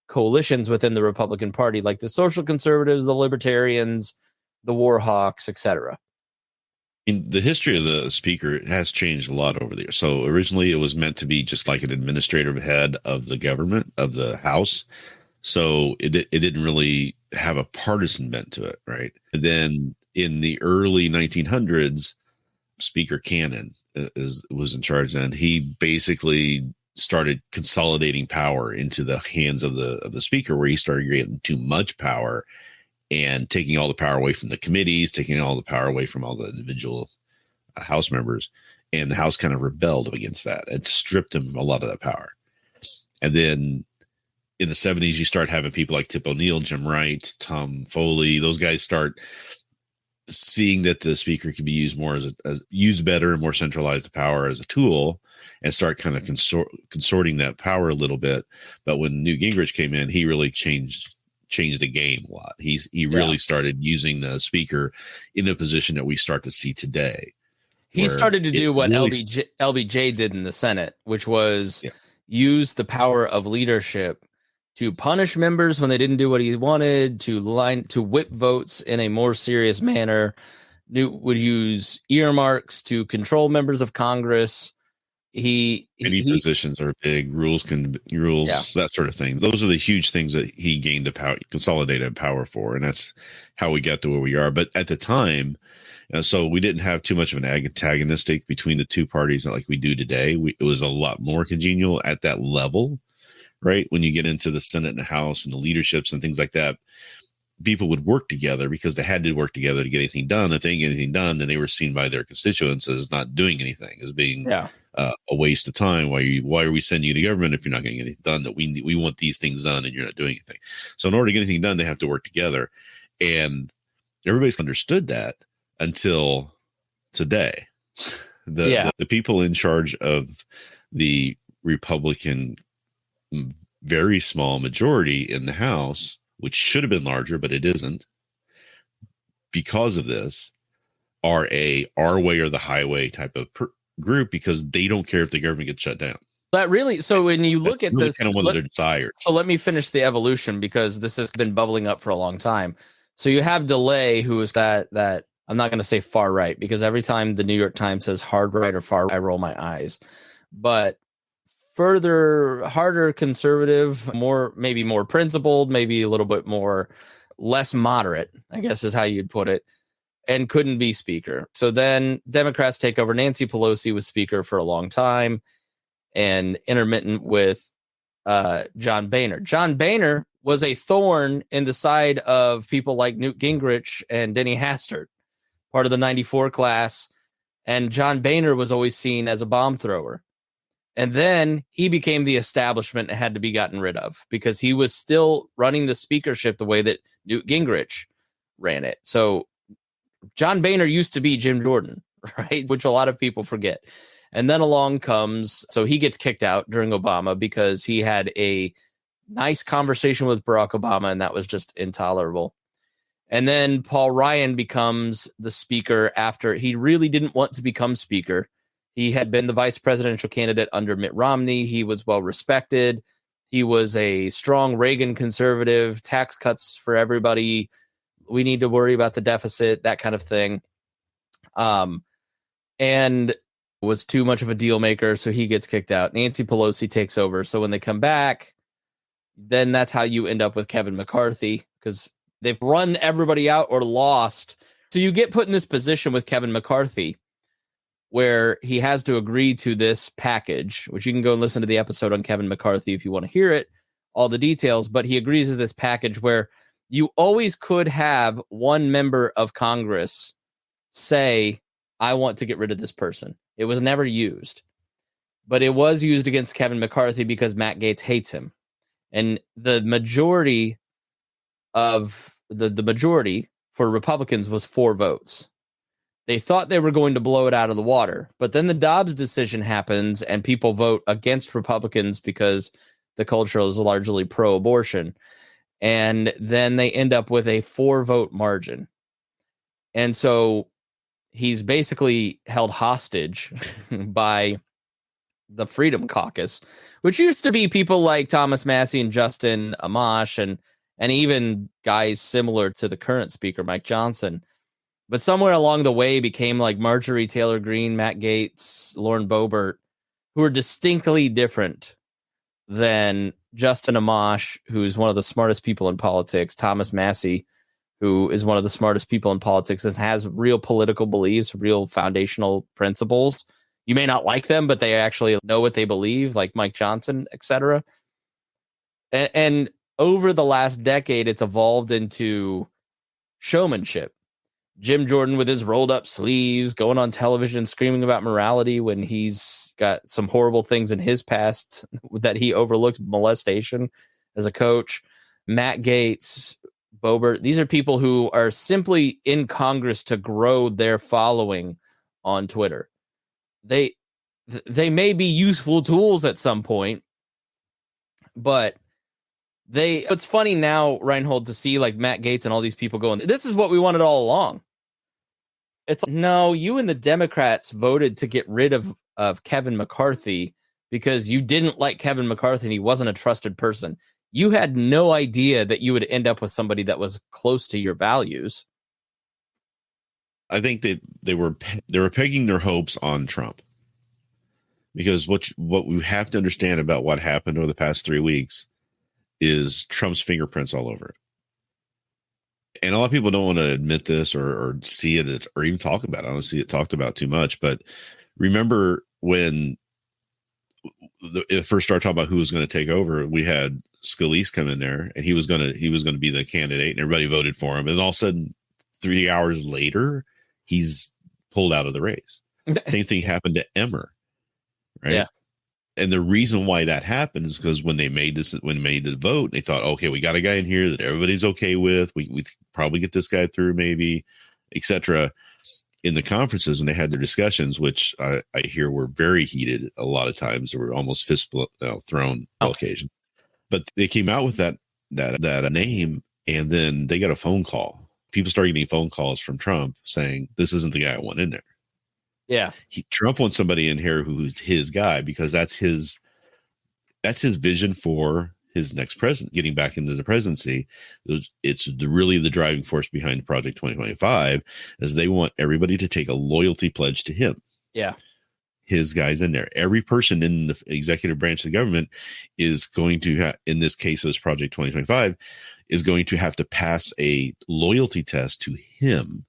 coalitions within the Republican Party, like the social conservatives, the libertarians, the war hawks, etc. In the history of the speaker has changed a lot over the years. So originally it was meant to be just like an administrative head of the government, of the House. So it didn't really have a partisan bent to it, right? And then in the early 1900s, Speaker Cannon was in charge, and he basically started consolidating power into the hands of the speaker, where he started getting too much power and taking all the power away from the committees, taking all the power away from all the individual House members. And the House kind of rebelled against that and stripped him a lot of that power. And then in the 70s, you start having people like Tip O'Neill, Jim Wright, Tom Foley. Those guys start seeing that the speaker could be used more as used better and more centralized power as a tool, and start kind of consorting that power a little bit. But when Newt Gingrich came in, he really changed the game a lot. He really started using the speaker in a position that we start to see today. He started to do what LBJ did in the Senate, which was use the power of leadership to punish members when they didn't do what he wanted, to whip votes in a more serious manner. Newt would use earmarks to control members of Congress. Many positions are big, rules, that sort of thing. Those are the huge things that he gained consolidated power for, and that's how we got to where we are. But at the time, so we didn't have too much of an antagonistic between the two parties like we do today. It was a lot more congenial at that level. Right. When you get into the Senate and the House and the leaderships and things like that, people would work together because they had to work together to get anything done. If they didn't get anything done, then they were seen by their constituents as not doing anything, as being a waste of time. Why are we sending you to government if you're not getting anything done? That we want these things done and you're not doing anything. So in order to get anything done, they have to work together. And everybody's understood that until today. The people in charge of the Republican very small majority in the House, which should have been larger, but it isn't, because of this, are our way or the highway type of group, because they don't care if the government gets shut down. That really, so when you look at this, kind of one of their desires. So let me finish the evolution, because this has been bubbling up for a long time. So you have DeLay, who is that I'm not going to say far right, because every time the New York Times says hard right or far right, I roll my eyes. But harder conservative, maybe more principled, maybe a little bit less moderate, I guess is how you'd put it, and couldn't be speaker. So then Democrats take over. Nancy Pelosi was speaker for a long time and intermittent with John Boehner. John Boehner was a thorn in the side of people like Newt Gingrich and Denny Hastert, part of the 94 class. And John Boehner was always seen as a bomb thrower. And then he became the establishment and had to be gotten rid of because he was still running the speakership the way that Newt Gingrich ran it. So John Boehner used to be Jim Jordan, right? Which a lot of people forget. And then along comes, so he gets kicked out during Obama because he had a nice conversation with Barack Obama, and that was just intolerable. And then Paul Ryan becomes the speaker after he really didn't want to become speaker. He had been the vice presidential candidate under Mitt Romney. He was well respected. He was a strong Reagan conservative, tax cuts for everybody. We need to worry about the deficit, that kind of thing. And was too much of a deal maker, so he gets kicked out. Nancy Pelosi takes over. So when they come back, then that's how you end up with Kevin McCarthy, because they've run everybody out or lost. So you get put in this position with Kevin McCarthy where he has to agree to this package, which you can go and listen to the episode on Kevin McCarthy if you want to hear it, all the details. But he agrees to this package where you always could have one member of Congress say, I want to get rid of this person. It was never used, but it was used against Kevin McCarthy because Matt Gaetz hates him. And the majority of the majority for Republicans was 4 votes. They thought they were going to blow it out of the water, but then the Dobbs decision happens and people vote against Republicans because the culture is largely pro-abortion. And then they end up with a 4-vote margin. And so he's basically held hostage by the Freedom Caucus, which used to be people like Thomas Massie and Justin Amash and even guys similar to the current speaker, Mike Johnson. But somewhere along the way became like Marjorie Taylor Greene, Matt Gaetz, Lauren Boebert, who are distinctly different than Justin Amash, who's one of the smartest people in politics, Thomas Massie, who is one of the smartest people in politics and has real political beliefs, real foundational principles. You may not like them, but they actually know what they believe, like Mike Johnson, etc. And over the last decade, it's evolved into showmanship. Jim Jordan with his rolled up sleeves, going on television, screaming about morality when he's got some horrible things in his past that he overlooked, molestation as a coach. Matt Gaetz, Boebert, these are people who are simply in Congress to grow their following on Twitter. They may be useful tools at some point, but it's funny now, Rhinehold, to see like Matt Gaetz and all these people going, this is what we wanted all along. It's like, no, you and the Democrats voted to get rid of Kevin McCarthy because you didn't like Kevin McCarthy and he wasn't a trusted person. You had no idea that you would end up with somebody that was close to your values. I think that they were pegging their hopes on Trump, because what we have to understand about what happened over the past 3 weeks is Trump's fingerprints all over it. And a lot of people don't want to admit this or see it or even talk about it. I don't see it talked about too much, but remember when it first started talking about who was going to take over, we had Scalise come in there and he was going to be the candidate and everybody voted for him. And all of a sudden 3 hours later, he's pulled out of the race. Same thing happened to Emmer. Right. Yeah. And the reason why that happened is because when they made the vote, they thought, okay, we got a guy in here that everybody's okay with. We probably get this guy through, maybe, etc. In the conferences, when they had their discussions, which I hear were very heated a lot of times, they were almost fist thrown on occasion. But they came out with that name, and then they got a phone call. People started getting phone calls from Trump saying, "This isn't the guy I want in there." Yeah, Trump wants somebody in here who's his guy because that's his vision for his next president, getting back into the presidency. It's really the driving force behind Project 2025, as they want everybody to take a loyalty pledge to him. Yeah, his guys in there. Every person in the executive branch of the government is going to have, in this case, as Project 2025, is going to have to pass a loyalty test to him,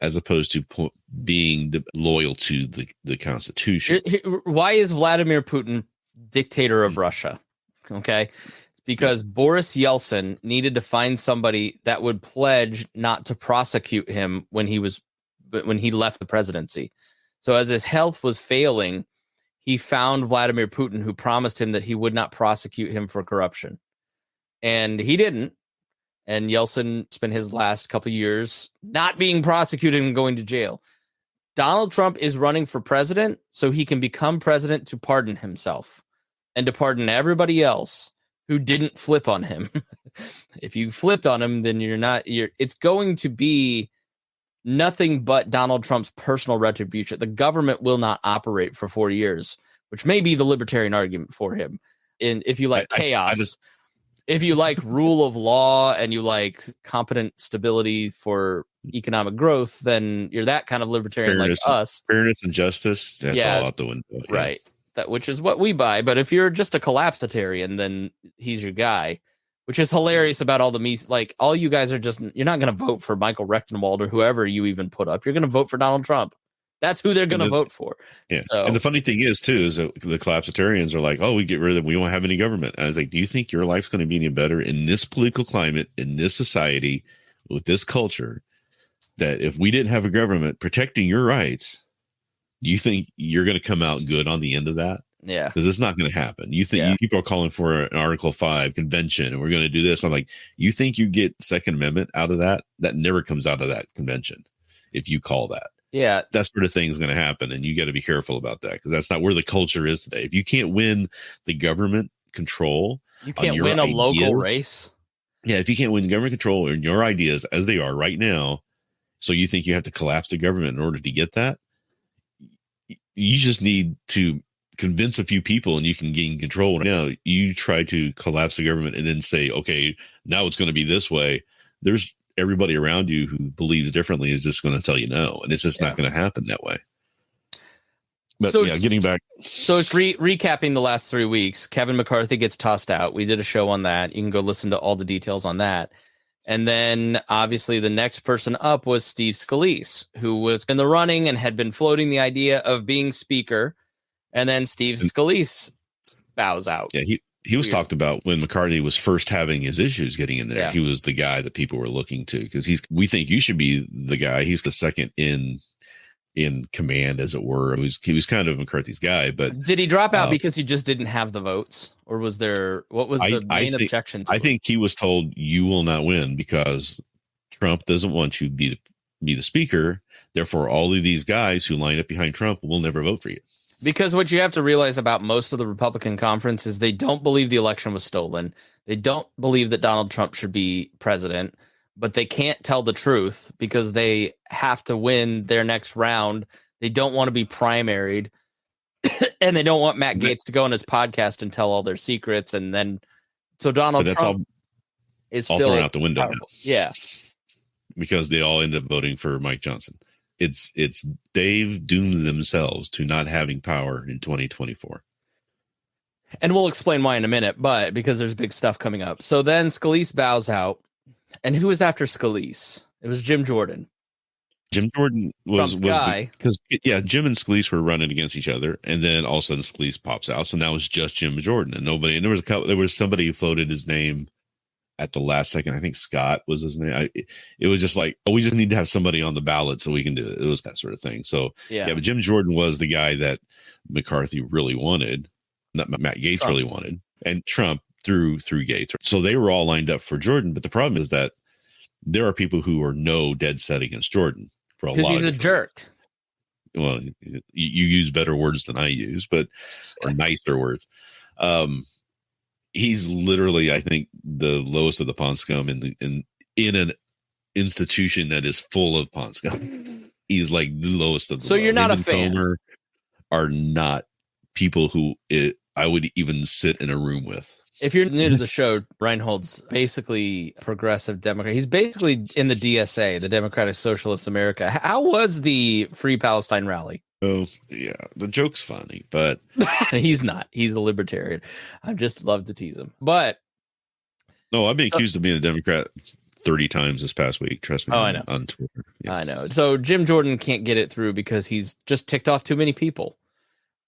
as opposed to being loyal to the Constitution. Why is Vladimir Putin dictator of Russia? Okay. It's because Boris Yeltsin needed to find somebody that would pledge not to prosecute him when he left the presidency. So as his health was failing, he found Vladimir Putin, who promised him that he would not prosecute him for corruption. And he didn't. And Yeltsin spent his last couple of years not being prosecuted and going to jail. Donald Trump is running for president so he can become president to pardon himself and to pardon everybody else who didn't flip on him. If you flipped on him, then it's going to be nothing but Donald Trump's personal retribution. The government will not operate for 4 years, which may be the libertarian argument for him. And if you like chaos, if you like rule of law and you like competent stability for economic growth, then you're that kind of libertarian like us. Fairness and justice, that's all out the window. Yeah. Right. Which is what we buy. But if you're just a collapsitarian, then he's your guy. Which is hilarious about all the like all you guys are you're not going to vote for Michael Rechtenwald or whoever you even put up. You're going to vote for Donald Trump. That's who they're going to vote for. Yeah. So, and the funny thing is that the collapsitarians are like, oh, we get rid of them. We won't have any government. And I was like, do you think your life's going to be any better in this political climate, in this society, with this culture, that if we didn't have a government protecting your rights, do you think you're going to come out good on the end of that? Yeah, because it's not going to happen. You think people are calling for an Article 5 convention and we're going to do this. I'm like, you think you get Second Amendment out of that? That never comes out of that convention. If you call that, that sort of thing is going to happen. And you got to be careful about that because that's not where the culture is today. If you can't win the government control, you can't win a local race. Yeah. If you can't win government control and your ideas as they are right now, so you think you have to collapse the government in order to get that, you just need to convince a few people and you can gain control. Now you try to collapse the government and then say, okay, now it's going to be this way. There's everybody around you who believes differently is just going to tell you no. And it's just not going to happen that way. But getting back. So it's recapping the last 3 weeks. Kevin McCarthy gets tossed out. We did a show on that. You can go listen to all the details on that. And then obviously the next person up was Steve Scalise, who was in the running and had been floating the idea of being speaker. And then Steve Scalise bows out. Yeah, he was talked about when McCarthy was first having his issues getting in there. Yeah. He was the guy that people were looking to because we think you should be the guy. He's the second in command, as it were. He was kind of McCarthy's guy. But did he drop out because he just didn't have the votes, or was there what was the main objection to I think he was told you will not win because Trump doesn't want you to be the speaker. Therefore, all of these guys who line up behind Trump will never vote for you. Because what you have to realize about most of the Republican conference is they don't believe the election was stolen. They don't believe that Donald Trump should be president, but they can't tell the truth because they have to win their next round. They don't want to be primaried, and they don't want Matt Gaetz to go on his podcast and tell all their secrets. And then, so Donald Trump is still thrown out the window now. Yeah, because they all end up voting for Mike Johnson. They've doomed themselves to not having power in 2024. And we'll explain why in a minute, but because there's big stuff coming up. So then Scalise bows out. And who was after Scalise? It was Jim Jordan. Jim Jordan was the guy. Jim and Scalise were running against each other. And then all of a sudden Scalise pops out. So now it's just Jim Jordan and nobody. And there was somebody who floated his name at the last second. I think Scott was his name. It was just like, we just need to have somebody on the ballot so we can do it. It was that sort of thing. So but Jim Jordan was the guy that McCarthy really wanted, not Matt Gaetz really wanted, and Trump through Gaetz. So they were all lined up for Jordan. But the problem is that there are people who are dead set against Jordan for a lot. Because he's a jerk. Well, you use better words than I use, or nicer words. He's literally, I think, the lowest of the pond scum in an institution that is full of pond scum. He's like the lowest of the. So you're not a fan. Comer are not people who I would even sit in a room with. If you're new to the show, Rhinehold's basically progressive Democrat. He's basically in the DSA, the Democratic Socialist America. How was the Free Palestine rally? Oh, yeah. The joke's funny, but he's not. He's a libertarian. I just love to tease him. But no, I've been accused of being a Democrat 30 times this past week. Trust me. I know. On Twitter. Yes. I know. So Jim Jordan can't get it through because he's just ticked off too many people.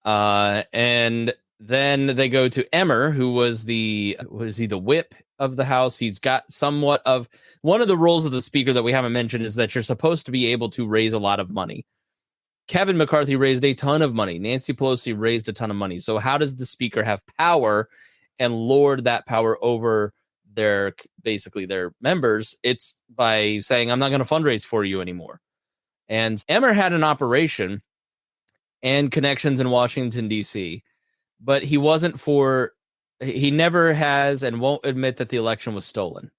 And Then they go to Emmer, who was the whip of the House. He's got somewhat of one of the roles of the Speaker that we haven't mentioned is that you're supposed to be able to raise a lot of money. Kevin McCarthy raised a ton of money. Nancy Pelosi raised a ton of money. So how does the Speaker have power and lord that power over their members? It's by saying, I'm not going to fundraise for you anymore. And Emmer had an operation and connections in Washington, D.C., but he never has and won't admit that the election was stolen.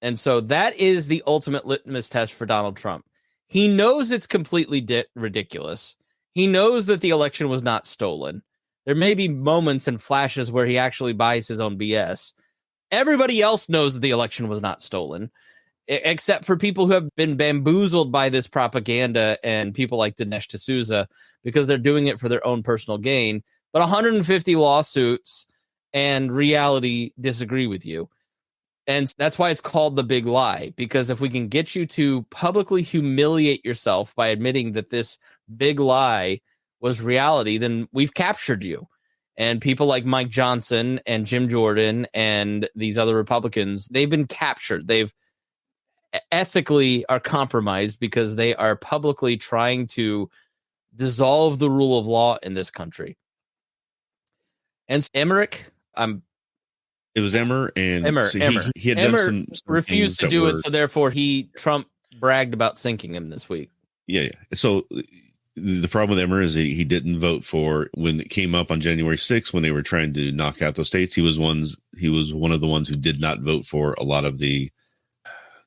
And so that is the ultimate litmus test for Donald Trump. He knows it's completely ridiculous. He knows that the election was not stolen. There may be moments and flashes where he actually buys his own BS. Everybody else knows that the election was not stolen, except for people who have been bamboozled by this propaganda and people like Dinesh D'Souza because they're doing it for their own personal gain. But 150 lawsuits and reality disagree with you. And that's why it's called the big lie, because if we can get you to publicly humiliate yourself by admitting that this big lie was reality, then we've captured you. And people like Mike Johnson and Jim Jordan and these other Republicans, they've been captured. They've ethically are compromised because they are publicly trying to dissolve the rule of law in this country. And Emmerich, it was Emmer, and Emmer. He had Emmer done some refused to do it, so therefore Trump bragged about sinking him this week. Yeah. So the problem with Emmer is he didn't vote for when it came up on January 6th when they were trying to knock out those states. He was one of the ones who did not vote for a lot of the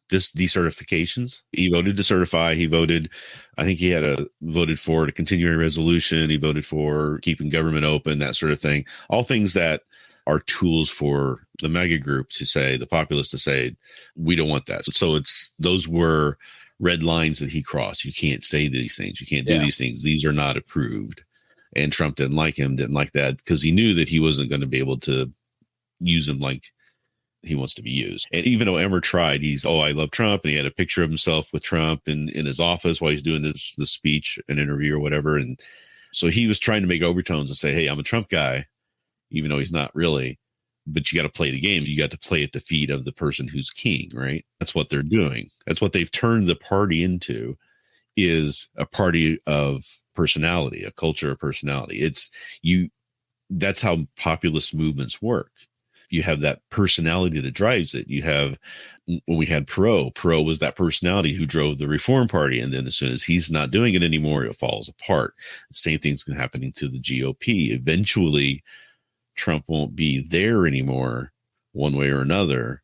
decertifications. He voted to certify. He voted, I think he voted for a continuing resolution. He voted for keeping government open, that sort of thing. All things that are tools for the mega group to say, the populace to say, we don't want that. So those were red lines that he crossed. You can't say these things. You can't do these things. These are not approved. And Trump didn't like that because he knew that he wasn't going to be able to use him like he wants to be used. And even though Emmer tried, I love Trump, and he had a picture of himself with Trump in his office while he's doing this speech, an interview or whatever. And so he was trying to make overtones and say, hey, I'm a Trump guy, even though he's not really. But you got to play the game. You got to play at the feet of the person who's king, right? That's what they're doing. That's what they've turned the party into, is a party of personality, a culture of personality. That's how populist movements work. You have that personality that drives it. You have, when we had Perot was that personality who drove the Reform Party. And then as soon as he's not doing it anymore, it falls apart. The same thing's happening to the GOP. Eventually, Trump won't be there anymore one way or another.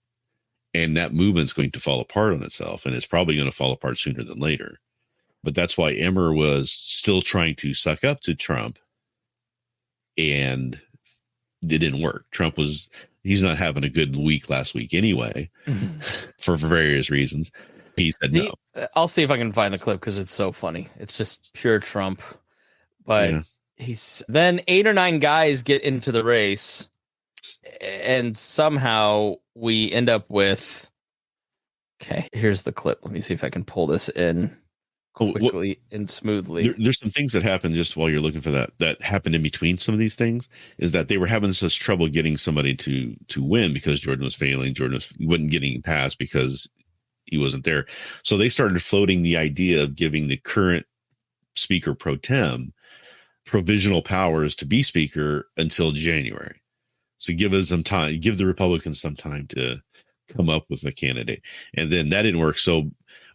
And that movement's going to fall apart on itself. And it's probably going to fall apart sooner than later. But that's why Emmer was still trying to suck up to Trump. And it didn't work. He's not having a good week last week anyway, for various reasons. He said no. I'll see if I can find the clip because it's so funny. It's just pure Trump. But then 8 or 9 guys get into the race, and somehow we end up with. Okay, here's the clip. Let me see if I can pull this in quickly and smoothly. There's some things that happen just while you're looking for that happened in between some of these things, is that they were having such trouble getting somebody to win because Jordan was failing. Wasn't getting passed because he wasn't there. So they started floating the idea of giving the current speaker pro tem provisional powers to be speaker until January. So give the Republicans some time to come up with a candidate. And then that didn't work. So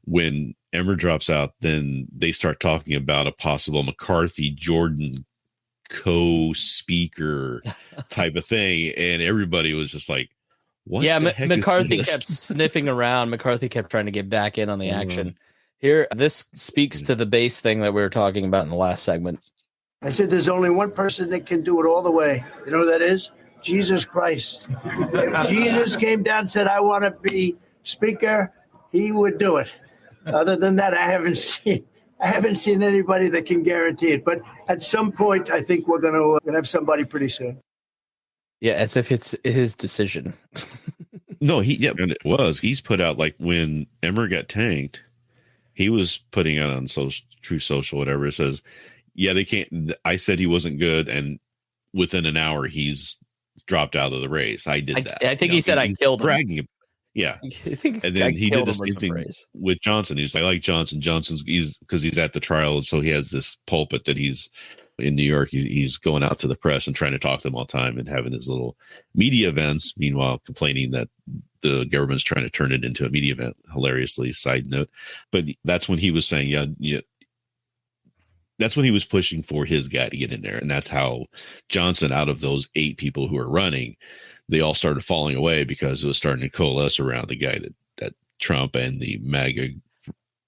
when Emmer drops out, then they start talking about a possible McCarthy-Jordan co-speaker type of thing. And everybody was just like, what the heck McCarthy is this? kept sniffing around. McCarthy kept trying to get back in on the action. Here, this speaks to the base thing that we were talking about in the last segment. I said there's only one person that can do it all the way. You know who that is? Jesus Christ. If Jesus came down and said, I want to be speaker, he would do it. Other than that, I haven't seen anybody that can guarantee it. But at some point, I think we're going to have somebody pretty soon. Yeah, as if it's his decision. No, and it was. He's put out, like, when Emmer got tanked, he was putting out on True Social, whatever. It says, yeah, they can't. I said he wasn't good, and within an hour he's dropped out of the race. I did that. I think he said I killed him. Bragging. Yeah. And then he did the same thing with Johnson. He's like, I like Johnson. Johnson's because he's at the trial. So he has this pulpit that he's in New York. He's going out to the press and trying to talk to them all the time and having his little media events. Meanwhile, complaining that the government's trying to turn it into a media event. Hilariously, side note. But that's when he was saying, yeah. That's when he was pushing for his guy to get in there. And that's how Johnson, out of those 8 people who are running, they all started falling away because it was starting to coalesce around the guy that Trump and the MAGA.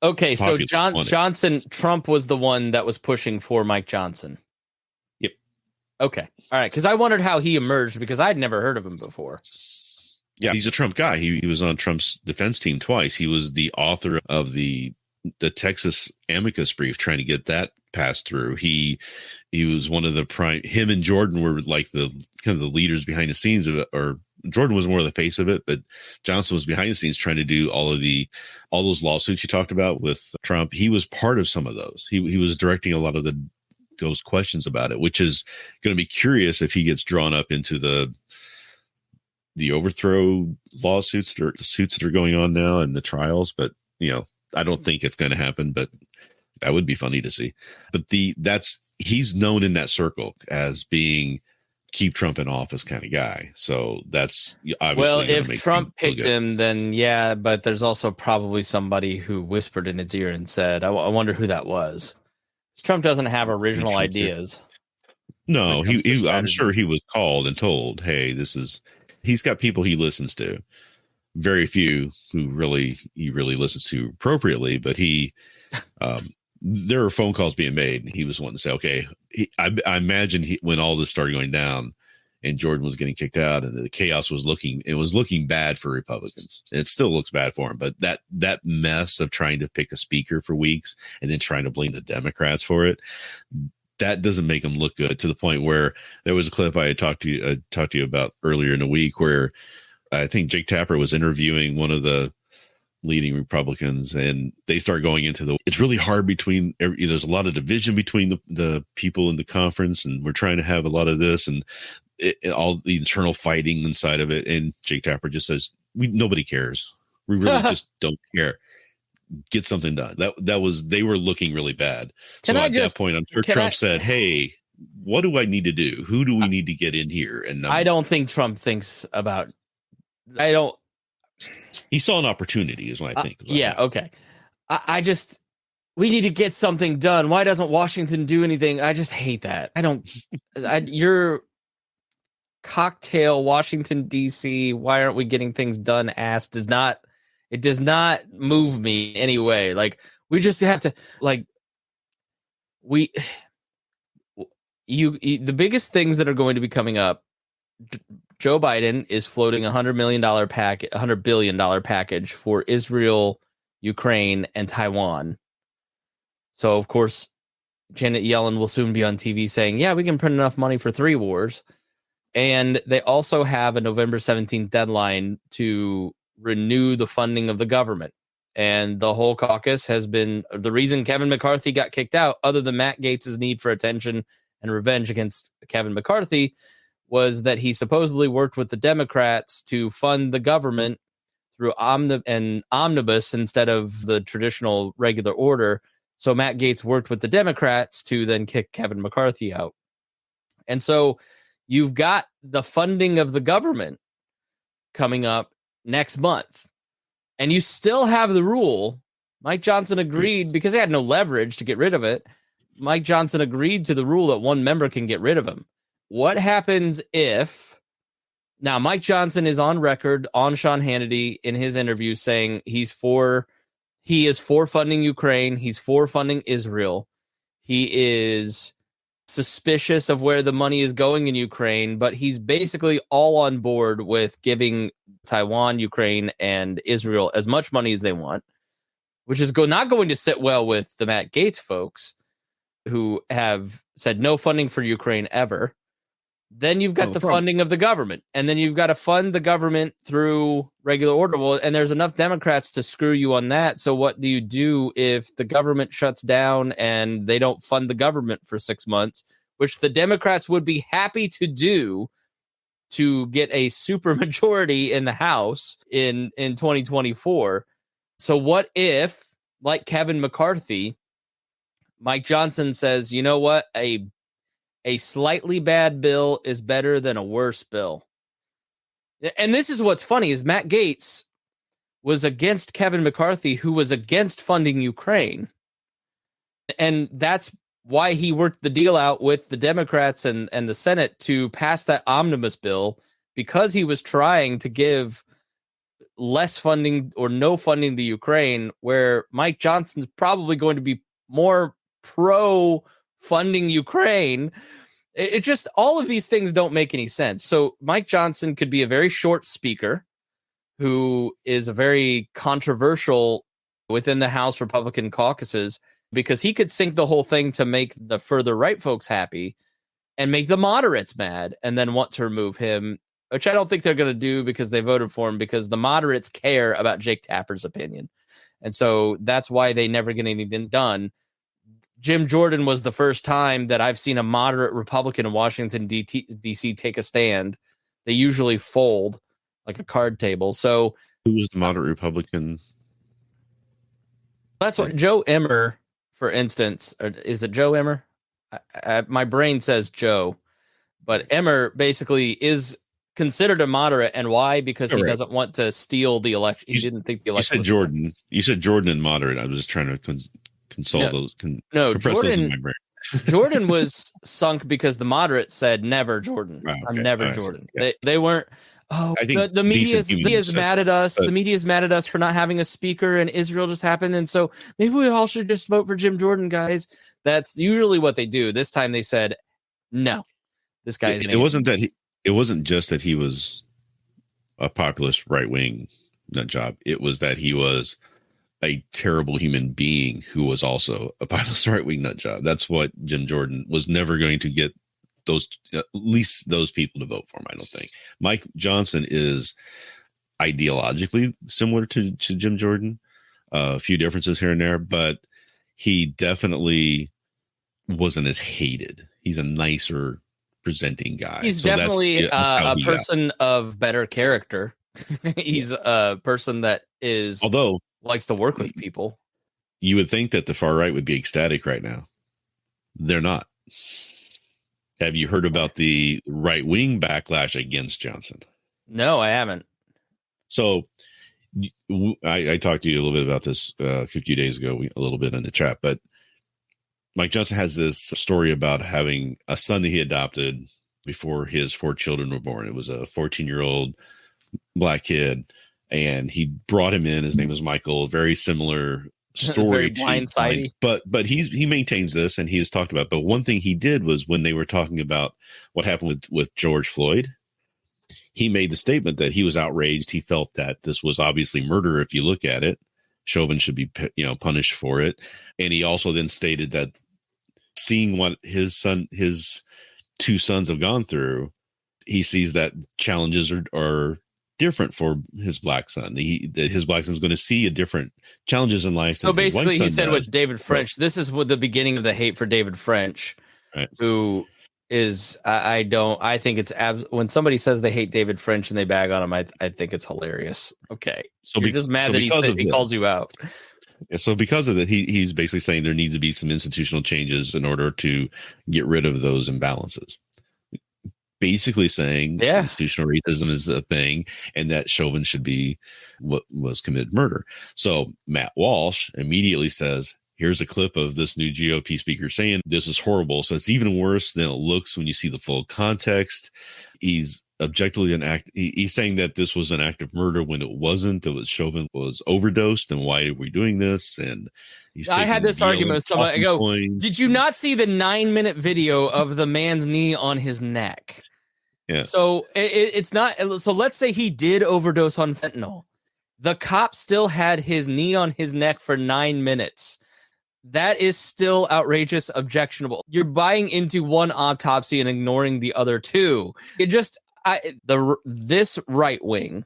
Okay, so Trump was the one that was pushing for Mike Johnson. Yep. Okay. All right. Because I wondered how he emerged because I'd never heard of him before. Yeah, he's a Trump guy. He was on Trump's defense team twice. He was the author of the Texas amicus brief trying to get that passed through. He was one of the him and Jordan were like the kind of the leaders behind the scenes of it, or Jordan was more the face of it, but Johnson was behind the scenes trying to do all those lawsuits you talked about with Trump. He was part of some of those. He was directing a lot of those questions about it, which is going to be curious if he gets drawn up into the overthrow lawsuits or the suits that are going on now and the trials. But I don't think it's going to happen, but that would be funny to see. But he's known in that circle as being keep Trump in office kind of guy. So that's obviously if Trump picked him, then yeah, but there's also probably somebody who whispered in his ear and said, I wonder who that was. Trump doesn't have original ideas. No, I'm sure he was called and told, hey, he's got people he listens to. Very few who he really listens to appropriately, but there are phone calls being made, and he was wanting to say, okay, I imagine when all this started going down and Jordan was getting kicked out and the chaos was looking bad for Republicans. It still looks bad for him, but that mess of trying to pick a speaker for weeks and then trying to blame the Democrats for it, that doesn't make him look good, to the point where there was a clip I had talked to you about earlier in the week where I think Jake Tapper was interviewing one of the leading Republicans, and they start going into it's really hard there's a lot of division between the people in the conference, and we're trying to have a lot of this and all the internal fighting inside of it. And Jake Tapper just says, nobody cares. We really just don't care. Get something done. They were looking really bad. That point, I'm sure Trump said, hey, what do I need to do? Who do we need to get in here? And I don't think Trump thinks about, he saw an opportunity is what I think. Yeah. That. Okay. We need to get something done. Why doesn't Washington do anything? I just hate that. Your cocktail Washington DC. Why aren't we getting things done? Does not move me anyway. Like, we just have to the biggest things that are going to be coming up. Joe Biden is floating $100 billion package for Israel, Ukraine, and Taiwan. So, of course, Janet Yellen will soon be on TV saying, yeah, we can print enough money for 3 wars. And they also have a November 17th deadline to renew the funding of the government. And the whole caucus has been the reason Kevin McCarthy got kicked out, other than Matt Gaetz' need for attention and revenge against Kevin McCarthy, was that he supposedly worked with the Democrats to fund the government through omnibus instead of the traditional regular order. So Matt Gaetz worked with the Democrats to then kick Kevin McCarthy out. And so you've got the funding of the government coming up next month. And you still have the rule. Mike Johnson agreed, because he had no leverage to get rid of it. Mike Johnson agreed to the rule that one member can get rid of him. What happens if now Mike Johnson is on record on Sean Hannity in his interview saying he is for funding Ukraine. He's for funding Israel. He is suspicious of where the money is going in Ukraine, but he's basically all on board with giving Taiwan, Ukraine, and Israel as much money as they want, which is not going to sit well with the Matt Gaetz folks, who have said no funding for Ukraine ever. Then you've got the funding of the government, and then you've got to fund the government through regular order. Well, and there's enough Democrats to screw you on that. So what do you do if the government shuts down and they don't fund the government for 6 months, which the Democrats would be happy to do to get a supermajority in the House in 2024. So what if, like Kevin McCarthy, Mike Johnson says, you know what, a slightly bad bill is better than a worse bill. And this is what's funny is Matt Gaetz was against Kevin McCarthy, who was against funding Ukraine. And that's why he worked the deal out with the Democrats and the Senate to pass that omnibus bill, because he was trying to give less funding or no funding to Ukraine, where Mike Johnson's probably going to be more pro funding Ukraine. It just, all of these things don't make any sense. So Mike Johnson could be a very short speaker who is a very controversial within the House Republican caucuses, because he could sink the whole thing to make the further right folks happy and make the moderates mad and then want to remove him, which I don't think they're going to do because they voted for him, because the moderates care about Jake Tapper's opinion. And so that's why they never get anything done. Jim Jordan was the first time that I've seen a moderate Republican in Washington, D.C. take a stand. They usually fold like a card table. So who was the moderate Republican? That's what Joe Emmer, for instance, or is it Joe Emmer? My brain says Joe, but Emmer basically is considered a moderate. And why? Because he doesn't want to steal the election. He didn't think the election. You said Jordan. You said Jordan and moderate. I was just trying to console those. Jordan. In my brain. Jordan was sunk because the moderates said never Jordan. Oh, okay. I'm never Jordan. Yeah. They weren't. Oh, I think the media is mad at us. The media is mad at us for not having a speaker, and Israel just happened, and so maybe we all should just vote for Jim Jordan, guys. That's usually what they do. This time they said, no, this guy. It wasn't that he. It wasn't just that he was a populist right wing nut job. It was that he was a terrible human being who was also a populist right wing nut job. That's what Jim Jordan was never going to get. At least those people to vote for him, I don't think. Mike Johnson is ideologically similar to Jim Jordan, a few differences here and there, but he definitely wasn't as hated. He's a nicer presenting guy. He's definitely a person of better character. He's a person that likes to work with people. You would think that the far right would be ecstatic right now. They're not. Have you heard about the right-wing backlash against Johnson? No, I haven't. So I talked to you a little bit about this a few days ago, a little bit in the chat, but Mike Johnson has this story about having a son that he adopted before his 4 children were born. It was a 14-year-old black kid, and he brought him in. His name was Michael. Very similar story but he maintains this, and he has talked about, but one thing he did was when they were talking about what happened with George Floyd, he made the statement that he was outraged. He felt that this was obviously murder. If you look at it, Chauvin should be punished for it. And he also then stated that seeing what his 2 sons have gone through, he sees that challenges are different for his black son. His black son is going to see a different challenges in life. So basically, he said with David French, this is what the beginning of the hate for David French, right? Who is I think it's when somebody says they hate David French and they bag on him, I think it's hilarious. Okay, so you're just mad that he calls you out. Yeah, so because of that, he's basically saying there needs to be some institutional changes in order to get rid of those imbalances. Basically saying institutional racism is a thing, and that Chauvin should be what was committed murder. So Matt Walsh immediately says, here's a clip of this new GOP speaker saying this is horrible. So it's even worse than it looks when you see the full context. He's objectively he's saying that this was an act of murder when it wasn't. It was Chauvin was overdosed, and why are we doing this? And I had this argument with someone. I go, did you not see the 9-minute video of the man's knee on his neck? Yeah. So it's not. So let's say he did overdose on fentanyl. The cop still had his knee on his neck for 9 minutes. That is still outrageous, objectionable. You're buying into one autopsy and ignoring the other 2. This right wing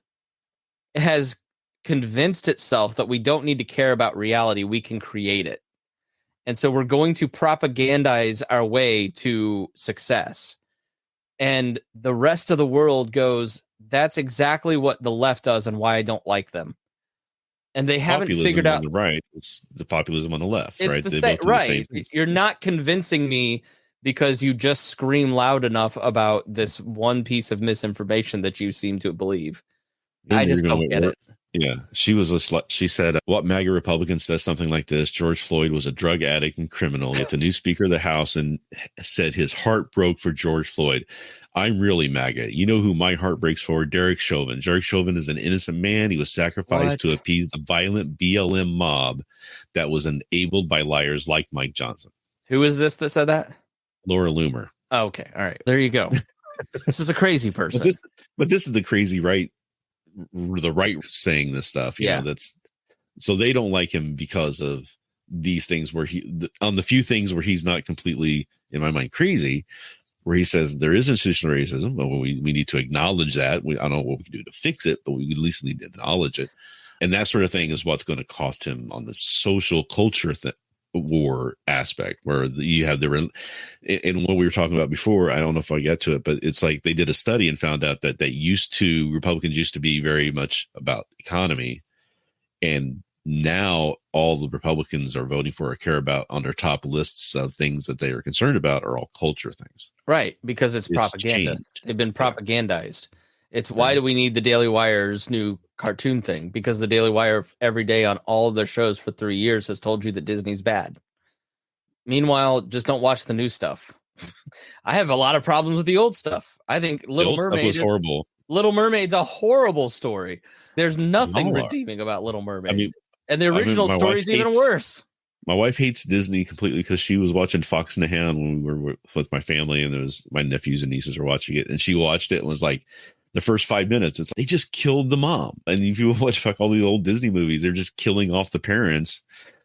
has convinced itself that we don't need to care about reality. We can create it. And so we're going to propagandize our way to success. And the rest of the world goes, that's exactly what the left does and why I don't like them. And they haven't figured out on the right. It's the populism on the left, it's right? the They same, both do right. the same You're not convincing me because you just scream loud enough about this one piece of misinformation that you seem to believe. I just don't get it. Yeah, she said, what MAGA Republican says something like this? George Floyd was a drug addict and criminal, yet the new Speaker of the House and said his heart broke for George Floyd. I'm really MAGA. You know who my heart breaks for? Derek Chauvin. Derek Chauvin is an innocent man. He was sacrificed to appease the violent BLM mob that was enabled by liars like Mike Johnson. Who is this that said that? Laura Loomer. Oh, okay. All right. There you go. This is a crazy person. But this is the crazy right. The right saying this stuff, you know, that's so they don't like him because of these things where on the few things where he's not completely, in my mind, crazy, where he says there is institutional racism, but we need to acknowledge that. I don't know what we can do to fix it, but we at least need to acknowledge it. And that sort of thing is what's going to cost him on the social culture war aspect, where you have and what we were talking about before, I don't know if I get to it, but it's like they did a study and found out that Republicans used to be very much about economy, and now all the Republicans are voting for or care about on their top lists of things that they are concerned about are all culture things, right? Because it's propaganda. Changed. They've been propagandized. It's why do we need the Daily Wire's new cartoon thing? Because the Daily Wire every day on all of their shows for 3 years has told you that Disney's bad. Meanwhile, just don't watch the new stuff. I have a lot of problems with the old stuff. I think Little Mermaid was horrible. Little Mermaid's a horrible story. There's nothing redeeming about Little Mermaid. I mean, and the original story is even worse. My wife hates Disney completely because she was watching Fox and the Hound when we were with my family, and there was my nephews and nieces were watching it, and she watched it and was like, the first 5 minutes, it's like they just killed the mom. And if you watch like all the old Disney movies, they're just killing off the parents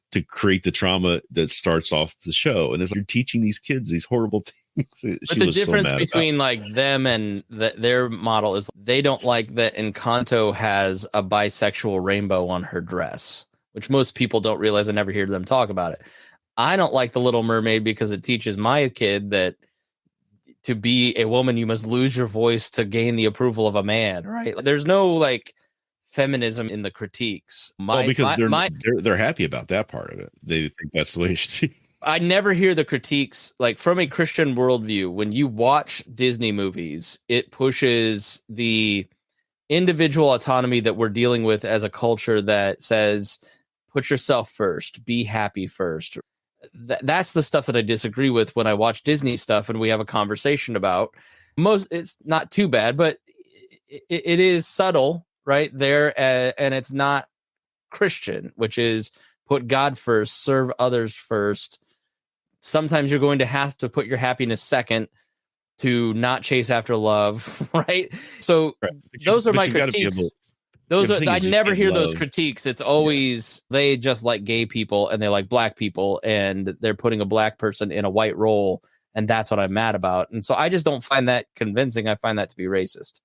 to create the trauma that starts off the show. And it's like you're teaching these kids these horrible things. But the difference between like them and their model is they don't like that Encanto has a bisexual rainbow on her dress, which most people don't realize. I never hear them talk about it. I don't like The Little Mermaid because it teaches my kid that to be a woman, you must lose your voice to gain the approval of a man, right? There's no like feminism in the critiques. They're happy about that part of it. They think that's the way it should be. I never hear the critiques like from a Christian worldview. When you watch Disney movies, it pushes the individual autonomy that we're dealing with as a culture that says, put yourself first, be happy first. That's the stuff that I disagree with when I watch Disney stuff and we have a conversation about. It's not too bad, but it is subtle right there, and it's not Christian, which is put God first, serve others first. Sometimes you're going to have to put your happiness second to not chase after love, right? So those are my critiques. I never hear those critiques. It's always they just like gay people and they like black people and they're putting a black person in a white role, and that's what I'm mad about. And so I just don't find that convincing. I find that to be racist.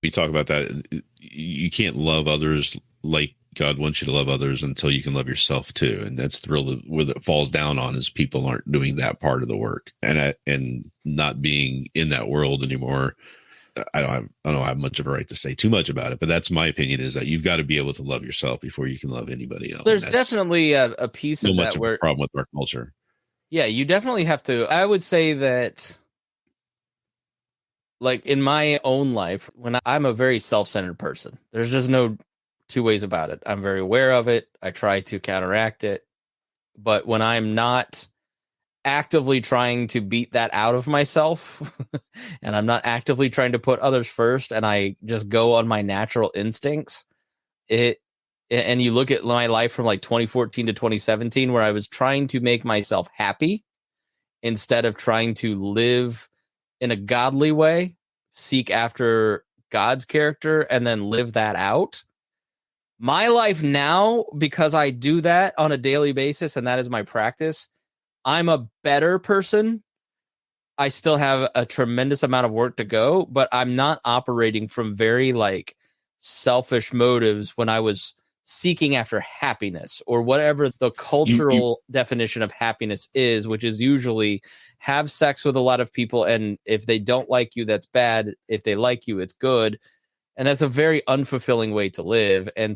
We talk about that. You can't love others like God wants you to love others until you can love yourself too. And that's really where it falls down on is people aren't doing that part of the work and not being in that world anymore. I don't have much of a right to say too much about it, but that's my opinion is that you've got to be able to love yourself before you can love anybody else. There's definitely a piece of that where a problem with our culture. Yeah, you definitely have to. I would say that like in my own life, when I'm a very self-centered person, there's just no two ways about it. I'm very aware of it. I try to counteract it. But when I'm not actively trying to beat that out of myself and I'm not actively trying to put others first and I just go on my natural instincts, and you look at my life from like 2014 to 2017 where I was trying to make myself happy instead of trying to live in a godly way, seek after God's character and then live that out. My life now, because I do that on a daily basis and that is my practice, I'm a better person. I still have a tremendous amount of work to go, but I'm not operating from very like selfish motives when I was seeking after happiness, or whatever the cultural definition of happiness is, which is usually have sex with a lot of people, and if they don't like you, that's bad. If they like you, it's good. And that's a very unfulfilling way to live. And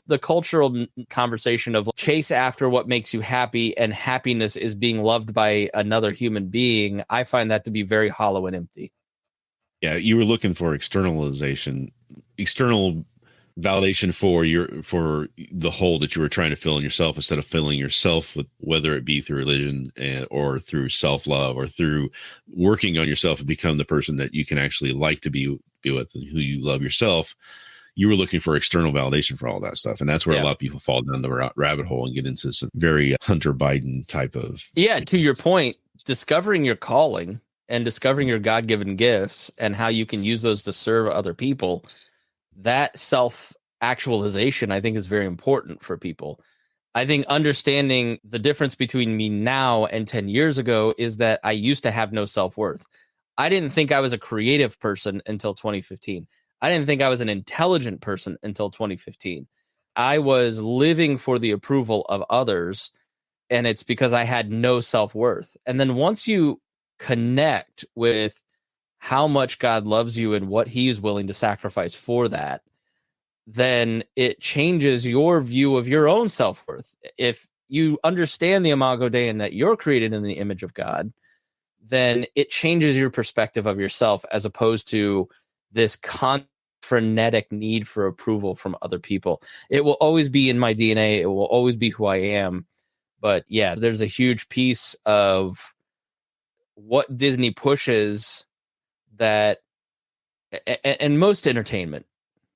the cultural conversation of chase after what makes you happy, and happiness is being loved by another human being, I find that to be very hollow and empty. Yeah, you were looking for external validation for the hole that you were trying to fill in yourself, instead of filling yourself with, whether it be through religion or through self-love, or through working on yourself and become the person that you can actually like to be with and who you love yourself. You were looking for external validation for all that stuff, and that's where a lot of people fall down the rabbit hole and get into some very Hunter Biden type of to your point, discovering your calling and discovering your God-given gifts and how you can use those to serve other people, that self-actualization, I think, is very important for people. I think understanding the difference between me now and 10 years ago is that I used to have no self-worth. I didn't think I was a creative person until 2015. I didn't think I was an intelligent person until 2015. I was living for the approval of others, and it's because I had no self-worth. And then once you connect with how much God loves you and what he is willing to sacrifice for that, then it changes your view of your own self-worth. If you understand the Imago Dei and that you're created in the image of God, then it changes your perspective of yourself, as opposed to this frenetic need for approval from other people. It will always be in my DNA. It will always be who I am. But yeah, there's a huge piece of what Disney pushes that, and most entertainment,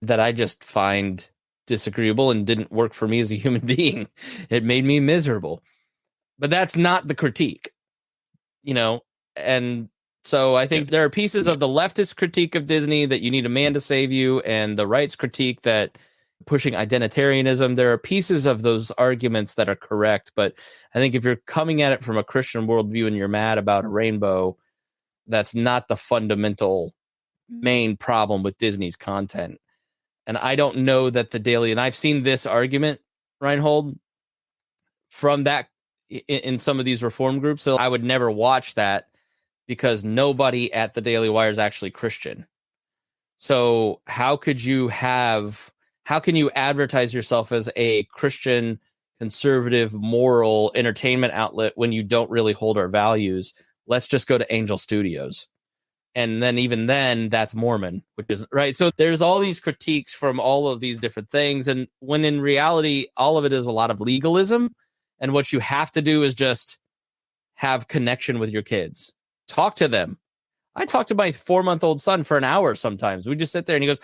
that I just find disagreeable and didn't work for me as a human being. It made me miserable. But that's not the critique, and so I think there are pieces of the leftist critique of Disney that you need a man to save you, and the right's critique that pushing identitarianism. There are pieces of those arguments that are correct, but I think if you're coming at it from a Christian worldview and you're mad about a rainbow, that's not the fundamental main problem with Disney's content. And I don't know that the Daily, and I've seen this argument, Rhinehold, from that in some of these reform groups. So I would never watch that, because nobody at the Daily Wire is actually Christian. So how can you advertise yourself as a Christian, conservative, moral entertainment outlet when you don't really hold our values? Let's just go to Angel Studios. And then even then, that's Mormon, which isn't right. So there's all these critiques from all of these different things. And when in reality, all of it is a lot of legalism. And what you have to do is just have connection with your kids. Talk to them. I talk to my 4-month-old son for an hour sometimes. We just sit there and he goes,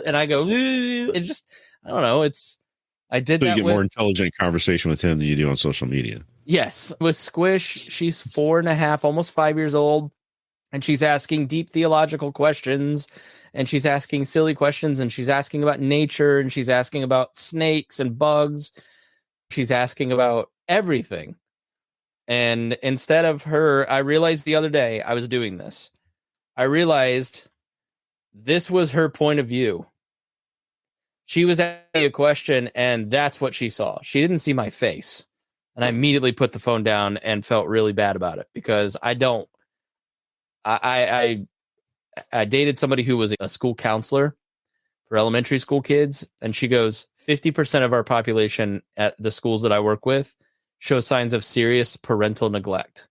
and I go, it just, I don't know. I did that. You get more intelligent conversation with him than you do on social media. Yes. With Squish, she's 4.5, almost 5 years old. And she's asking deep theological questions, and she's asking silly questions, and she's asking about nature, and she's asking about snakes and bugs. She's asking about everything. And instead of her, I realized the other day I was doing this. I realized this was her point of view. She was asking a question, and that's what she saw. She didn't see my face. And I immediately put the phone down and felt really bad about it, because I dated somebody who was a school counselor for elementary school kids. And she goes, 50% of our population at the schools that I work with show signs of serious parental neglect.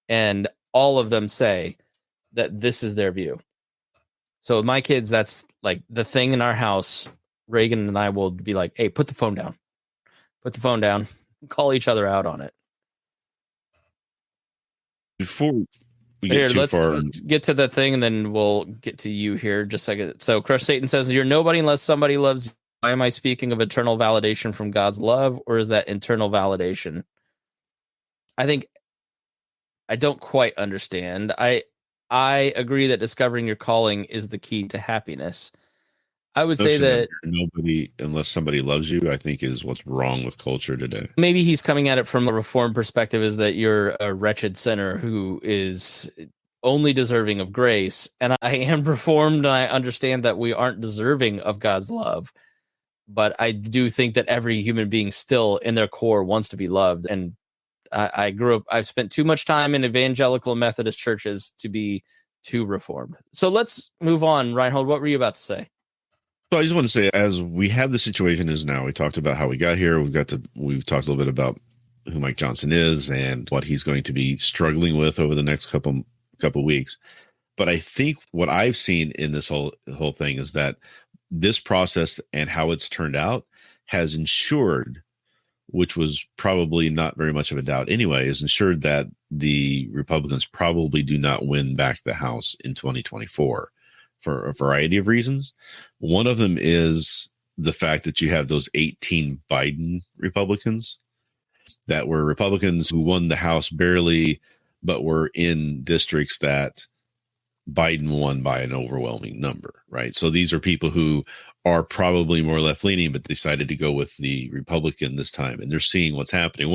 And all of them say that this is their view. So with my kids, that's like the thing in our house. Reagan and I will be like, hey, put the phone down. Put the phone down. Call each other out on it. Before we get too far, get to the thing, and then we'll get to you here just a second. So Crush Satan says, you're nobody unless somebody loves you. Why am I speaking of eternal validation from God's love, or is that internal validation? I think I don't quite understand. I agree that discovering your calling is the key to happiness. I would say that nobody unless somebody loves you, I think, is what's wrong with culture today. Maybe he's coming at it from a reform perspective, is that you're a wretched sinner who is only deserving of grace. And I am reformed, and I understand that we aren't deserving of God's love. but I do think that every human being still in their core wants to be loved. And I've spent too much time in evangelical Methodist churches to be too reformed. So let's move on. Rhinehold, what were you about to say? So I just want to say, as we have the situation is now, we talked about how we got here. We've talked a little bit about who Mike Johnson is and what he's going to be struggling with over the next couple weeks. But I think what I've seen in this whole thing is that this process and how it's turned out has ensured, which was probably not very much of a doubt anyway, is ensured that the Republicans probably do not win back the House in 2024 for a variety of reasons. One of them is the fact that you have those 18 Biden Republicans that were Republicans who won the House barely, but were in districts that Biden won by an overwhelming number, right? So these are people who are probably more left-leaning, but decided to go with the Republican this time, and they're seeing what's happening.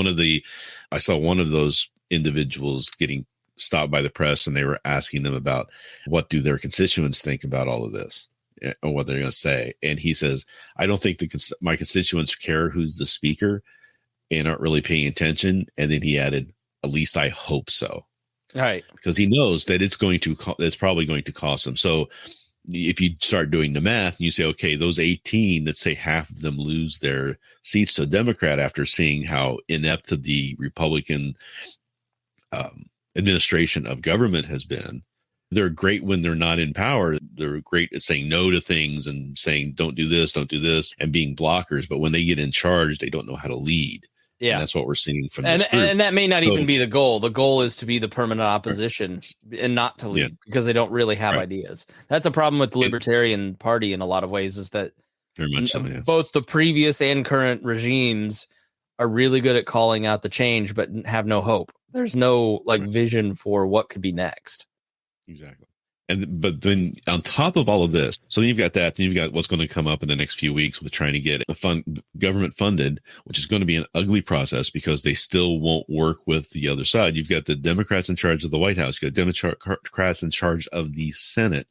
I saw one of those individuals getting stopped by the press, and they were asking them about what do their constituents think about all of this and what they're going to say. And he says, I don't think my constituents care who's the speaker and aren't really paying attention. And then he added, at least I hope so. All right. Because he knows that it's probably going to cost them. So if you start doing the math and you say, okay, those 18, let's say half of them lose their seats to a Democrat after seeing how inept the Republican administration of government has been. They're great when they're not in power. They're great at saying no to things and saying, don't do this, and being blockers. But when they get in charge, they don't know how to lead. Yeah. And that's what we're seeing from this group. And that may not even be the goal. The goal is to be the permanent opposition and not to lead because they don't really have ideas. That's a problem with the Libertarian Party in a lot of ways, is that very much so, both the previous and current regimes are really good at calling out the change, but have no hope. There's no vision for what could be next. Exactly. But then on top of all of this, so then you've got that, then you've got what's going to come up in the next few weeks with trying to get government funded, which is going to be an ugly process because they still won't work with the other side. You've got the Democrats in charge of the White House. You've got Democrats in charge of the Senate.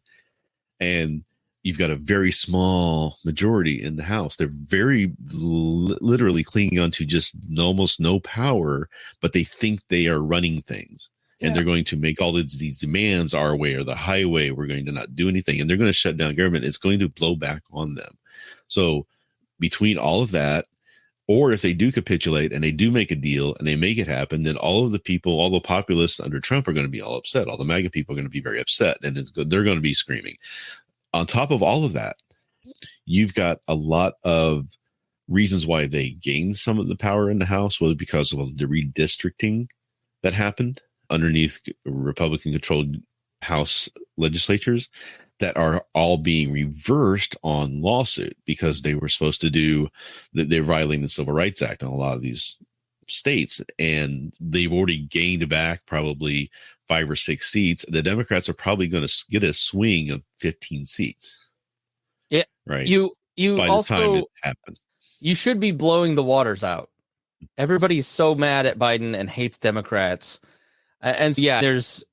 And you've got a very small majority in the House. They're very literally clinging on to just almost no power, but they think they are running things. And they're going to make all these demands our way or the highway. We're going to not do anything. And they're going to shut down government. It's going to blow back on them. So between all of that, or if they do capitulate and they do make a deal and they make it happen, then all of the people, all the populists under Trump are going to be all upset. All the MAGA people are going to be very upset. And they're going to be screaming. On top of all of that, you've got a lot of reasons why they gained some of the power in the House was because of the redistricting that happened underneath Republican-controlled House legislatures that are all being reversed on lawsuit because they were supposed to do that. They're violating the Civil Rights Act in a lot of these states, and they've already gained back probably 5 or 6 seats. The Democrats are probably going to get a swing of 15 seats. Yeah. Right. You by also, the time it happens, you should be blowing the waters out. Everybody's so mad at Biden and hates Democrats. And so,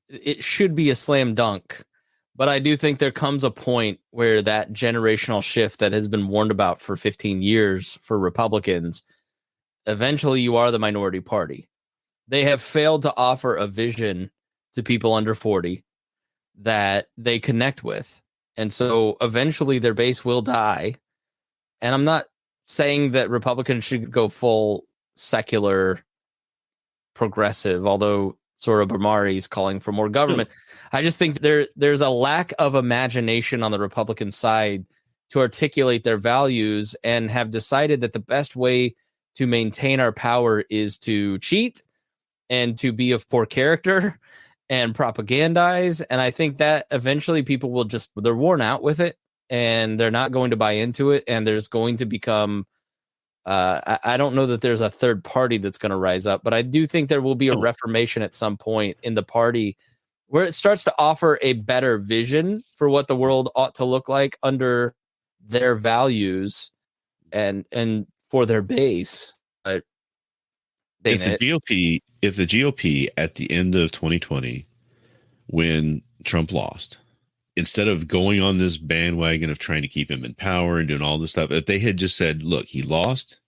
it should be a slam dunk, but I do think there comes a point where that generational shift that has been warned about for 15 years for Republicans, eventually you are the minority party. They have failed to offer a vision to people under 40 that they connect with. And so eventually their base will die. And I'm not saying that Republicans should go full secular progressive, although Sohrab Ahmari is calling for more government. I just think there's a lack of imagination on the Republican side to articulate their values and have decided that the best way to maintain our power is to cheat and to be of poor character and propagandize. And I think that eventually people will they're worn out with it and they're not going to buy into it. And there's going to become I don't know that there's a third party that's going to rise up, but I do think there will be a reformation at some point in the party where it starts to offer a better vision for what the world ought to look like under their values and for their base. If the GOP at the end of 2020, when Trump lost, instead of going on this bandwagon of trying to keep him in power and doing all this stuff, if they had just said, look, he lost,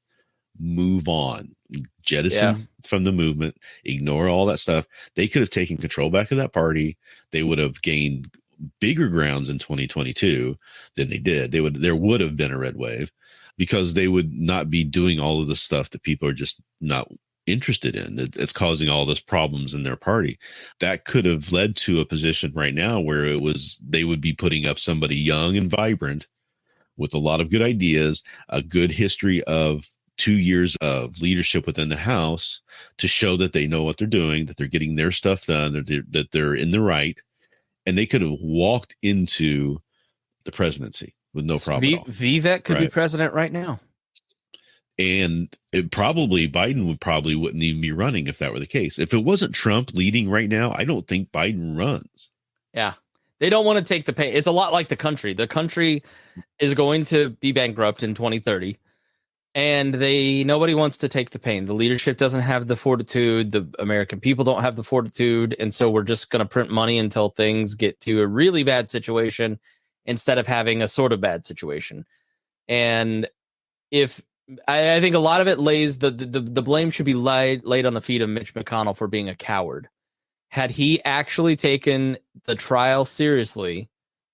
move on, jettison from the movement, ignore all that stuff, they could have taken control back of that party. They would have gained bigger grounds in 2022 than they did. There would have been a red wave, because they would not be doing all of the stuff that people are just not interested in. It's causing all those problems in their party. That could have led to a position right now where they would be putting up somebody young and vibrant with a lot of good ideas, a good history of 2 years of leadership within the House to show that they know what they're doing, that they're getting their stuff done, that they're in the right. And they could have walked into the presidency with no problem at all. Vivek could be president right now. And Biden wouldn't even be running if that were the case. If it wasn't Trump leading right now, I don't think Biden runs. Yeah. They don't want to take the pain. It's a lot like the country. The country is going to be bankrupt in 2030. And nobody wants to take the pain. The leadership doesn't have the fortitude. The American people don't have the fortitude. And so we're just going to print money until things get to a really bad situation instead of having a sort of bad situation. And I think a lot of it lays the blame should be laid on the feet of Mitch McConnell for being a coward. Had he actually taken the trial seriously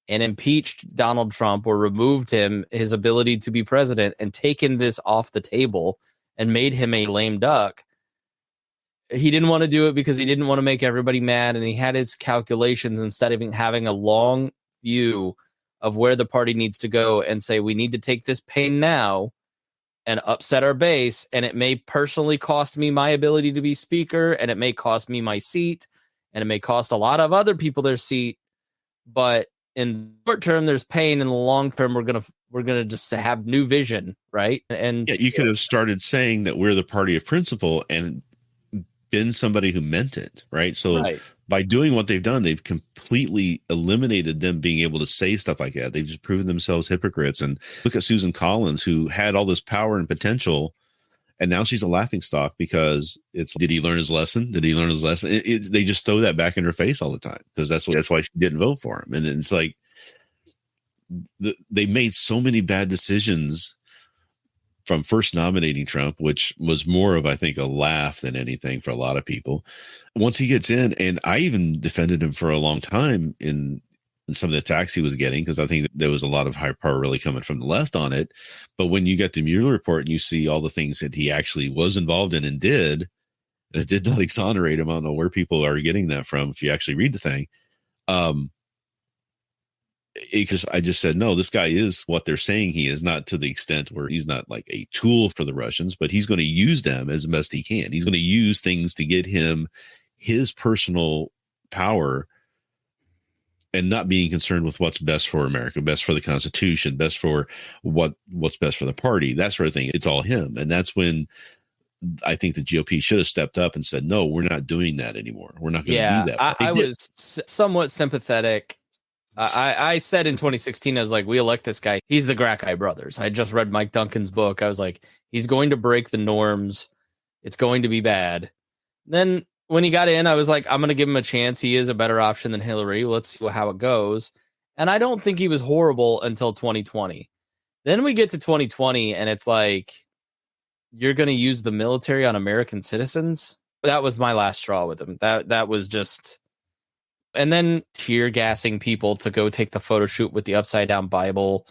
and impeached Donald Trump or removed his ability to be president and taken this off the table and made him a lame duck, he didn't want to do it because he didn't want to make everybody mad, and he had his calculations instead of having a long view of where the party needs to go and say, we need to take this pain now and upset our base, and it may personally cost me my ability to be speaker, and it may cost me my seat, and it may cost a lot of other people their seat, but in the short term there's pain. In the long term we're gonna just have new vision, right? And you could have started saying that we're the party of principle and been somebody who meant it, right? So by doing what they've done, they've completely eliminated them being able to say stuff like that. They've just proven themselves hypocrites. And look at Susan Collins, who had all this power and potential, and now she's a laughingstock because did he learn his lesson? Did he learn his lesson? They just throw that back in her face all the time because that's why she didn't vote for him. And it's like they made so many bad decisions from first nominating Trump, which was more of, I think, a laugh than anything for a lot of people. Once he gets in, and I even defended him for a long time in some of the attacks he was getting, because I think that there was a lot of high power really coming from the left on it. But when you get the Mueller report and you see all the things that he actually was involved in and it did not exonerate him. I don't know where people are getting that from if you actually read the thing. Because I just said, no, this guy is what they're saying he is, not to the extent where he's not like a tool for the Russians, but he's going to use them as best he can. He's going to use things to get him his personal power and not being concerned with what's best for America, best for the Constitution, best for what's best for the party, that sort of thing. It's all him. And that's when I think the GOP should have stepped up and said, no, we're not doing that anymore. We're not going to do that. I was somewhat sympathetic. I said in 2016, I was like, we elect this guy. He's the Grackeye brothers. I just read Mike Duncan's book. I was like, he's going to break the norms. It's going to be bad. Then when he got in, I was like, I'm going to give him a chance. He is a better option than Hillary. Let's see how it goes. And I don't think he was horrible until 2020. Then we get to 2020 and it's like, you're going to use the military on American citizens? That was my last straw with him. That was just... And then tear gassing people to go take the photo shoot with the upside down Bible.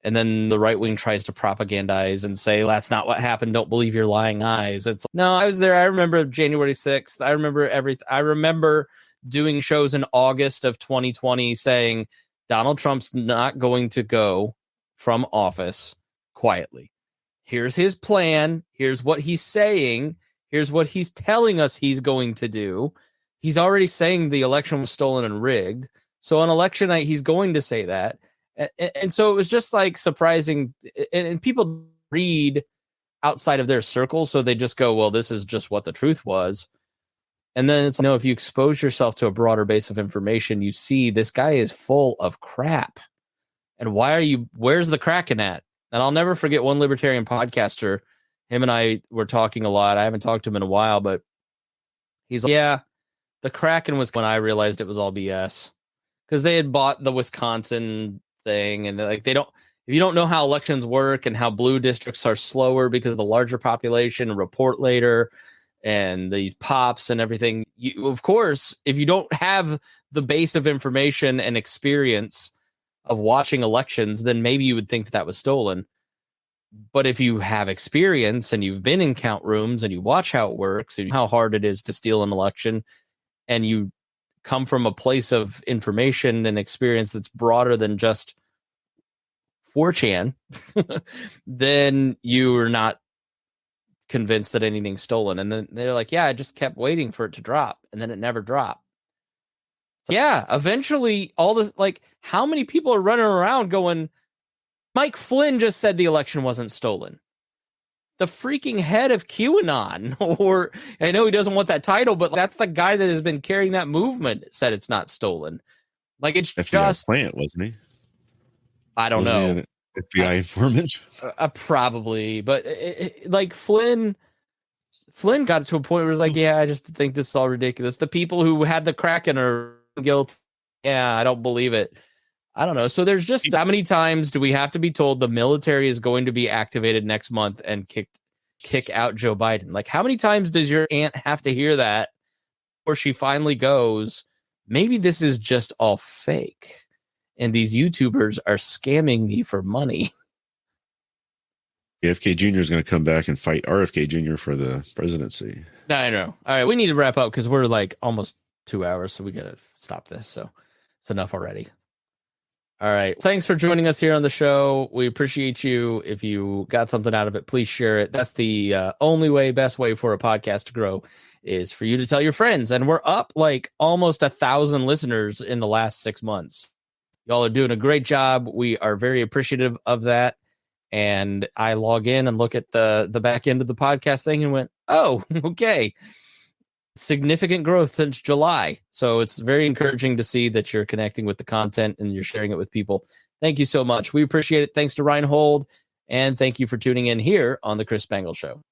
And then the right wing tries to propagandize and say, that's not what happened. Don't believe your lying eyes. It's no, I was there. I remember January 6th. I remember everything. I remember doing shows in August of 2020 saying Donald Trump's not going to go from office quietly. Here's his plan. Here's what he's saying. Here's what he's telling us he's going to do. He's already saying the election was stolen and rigged. So on election night, he's going to say that. And so it was just like surprising. And people read outside of their circle. So they just go, well, this is just what the truth was. And then it's, if you expose yourself to a broader base of information, you see this guy is full of crap. And where's the Kraken at? And I'll never forget one libertarian podcaster. Him and I were talking a lot. I haven't talked to him in a while, but he's like, yeah. The Kraken was when I realized it was all BS. because they had bought the Wisconsin thing, and like if you don't know how elections work and how blue districts are slower because of the larger population, report later, and these pops and everything, of course, if you don't have the base of information and experience of watching elections, then maybe you would think that was stolen. But if you have experience and you've been in count rooms and you watch how it works and how hard it is to steal an election, and you come from a place of information and experience that's broader than just 4chan, then you are not convinced that anything's stolen. And then they're like, yeah, I just kept waiting for it to drop, and then it never dropped. So yeah, eventually all this, like, how many people are running around going, Mike Flynn just said the election wasn't stolen. The freaking head of QAnon, or I know he doesn't want that title, but that's the guy that has been carrying that movement, said it's not stolen. Like, it's FBI just plant, wasn't he? I don't know. FBI informant, probably, but like Flynn got to a point where it was like, yeah, I just think this is all ridiculous. The people who had the Kraken are guilty. Yeah, I don't believe it. I don't know. So there's just, how many times do we have to be told the military is going to be activated next month and kick out Joe Biden? Like, how many times does your aunt have to hear that before she finally goes, maybe this is just all fake and these YouTubers are scamming me for money? FK Jr. is going to come back and fight RFK Jr. for the presidency. I know. All right, we need to wrap up because we're like almost 2 hours, so we got to stop this. So it's enough already. All right. Thanks for joining us here on the show. We appreciate you. If you got something out of it, please share it. That's the only way, best way for a podcast to grow, is for you to tell your friends. And we're up like almost 1,000 listeners in the last 6 months. Y'all are doing a great job. We are very appreciative of that. And I log in and look at the back end of the podcast thing and went, oh, okay. Significant growth since July. So it's very encouraging to see that you're connecting with the content and you're sharing it with people. Thank you so much. We appreciate it. Thanks to Rhinehold, and thank you for tuning in here on the Chris Spangle Show.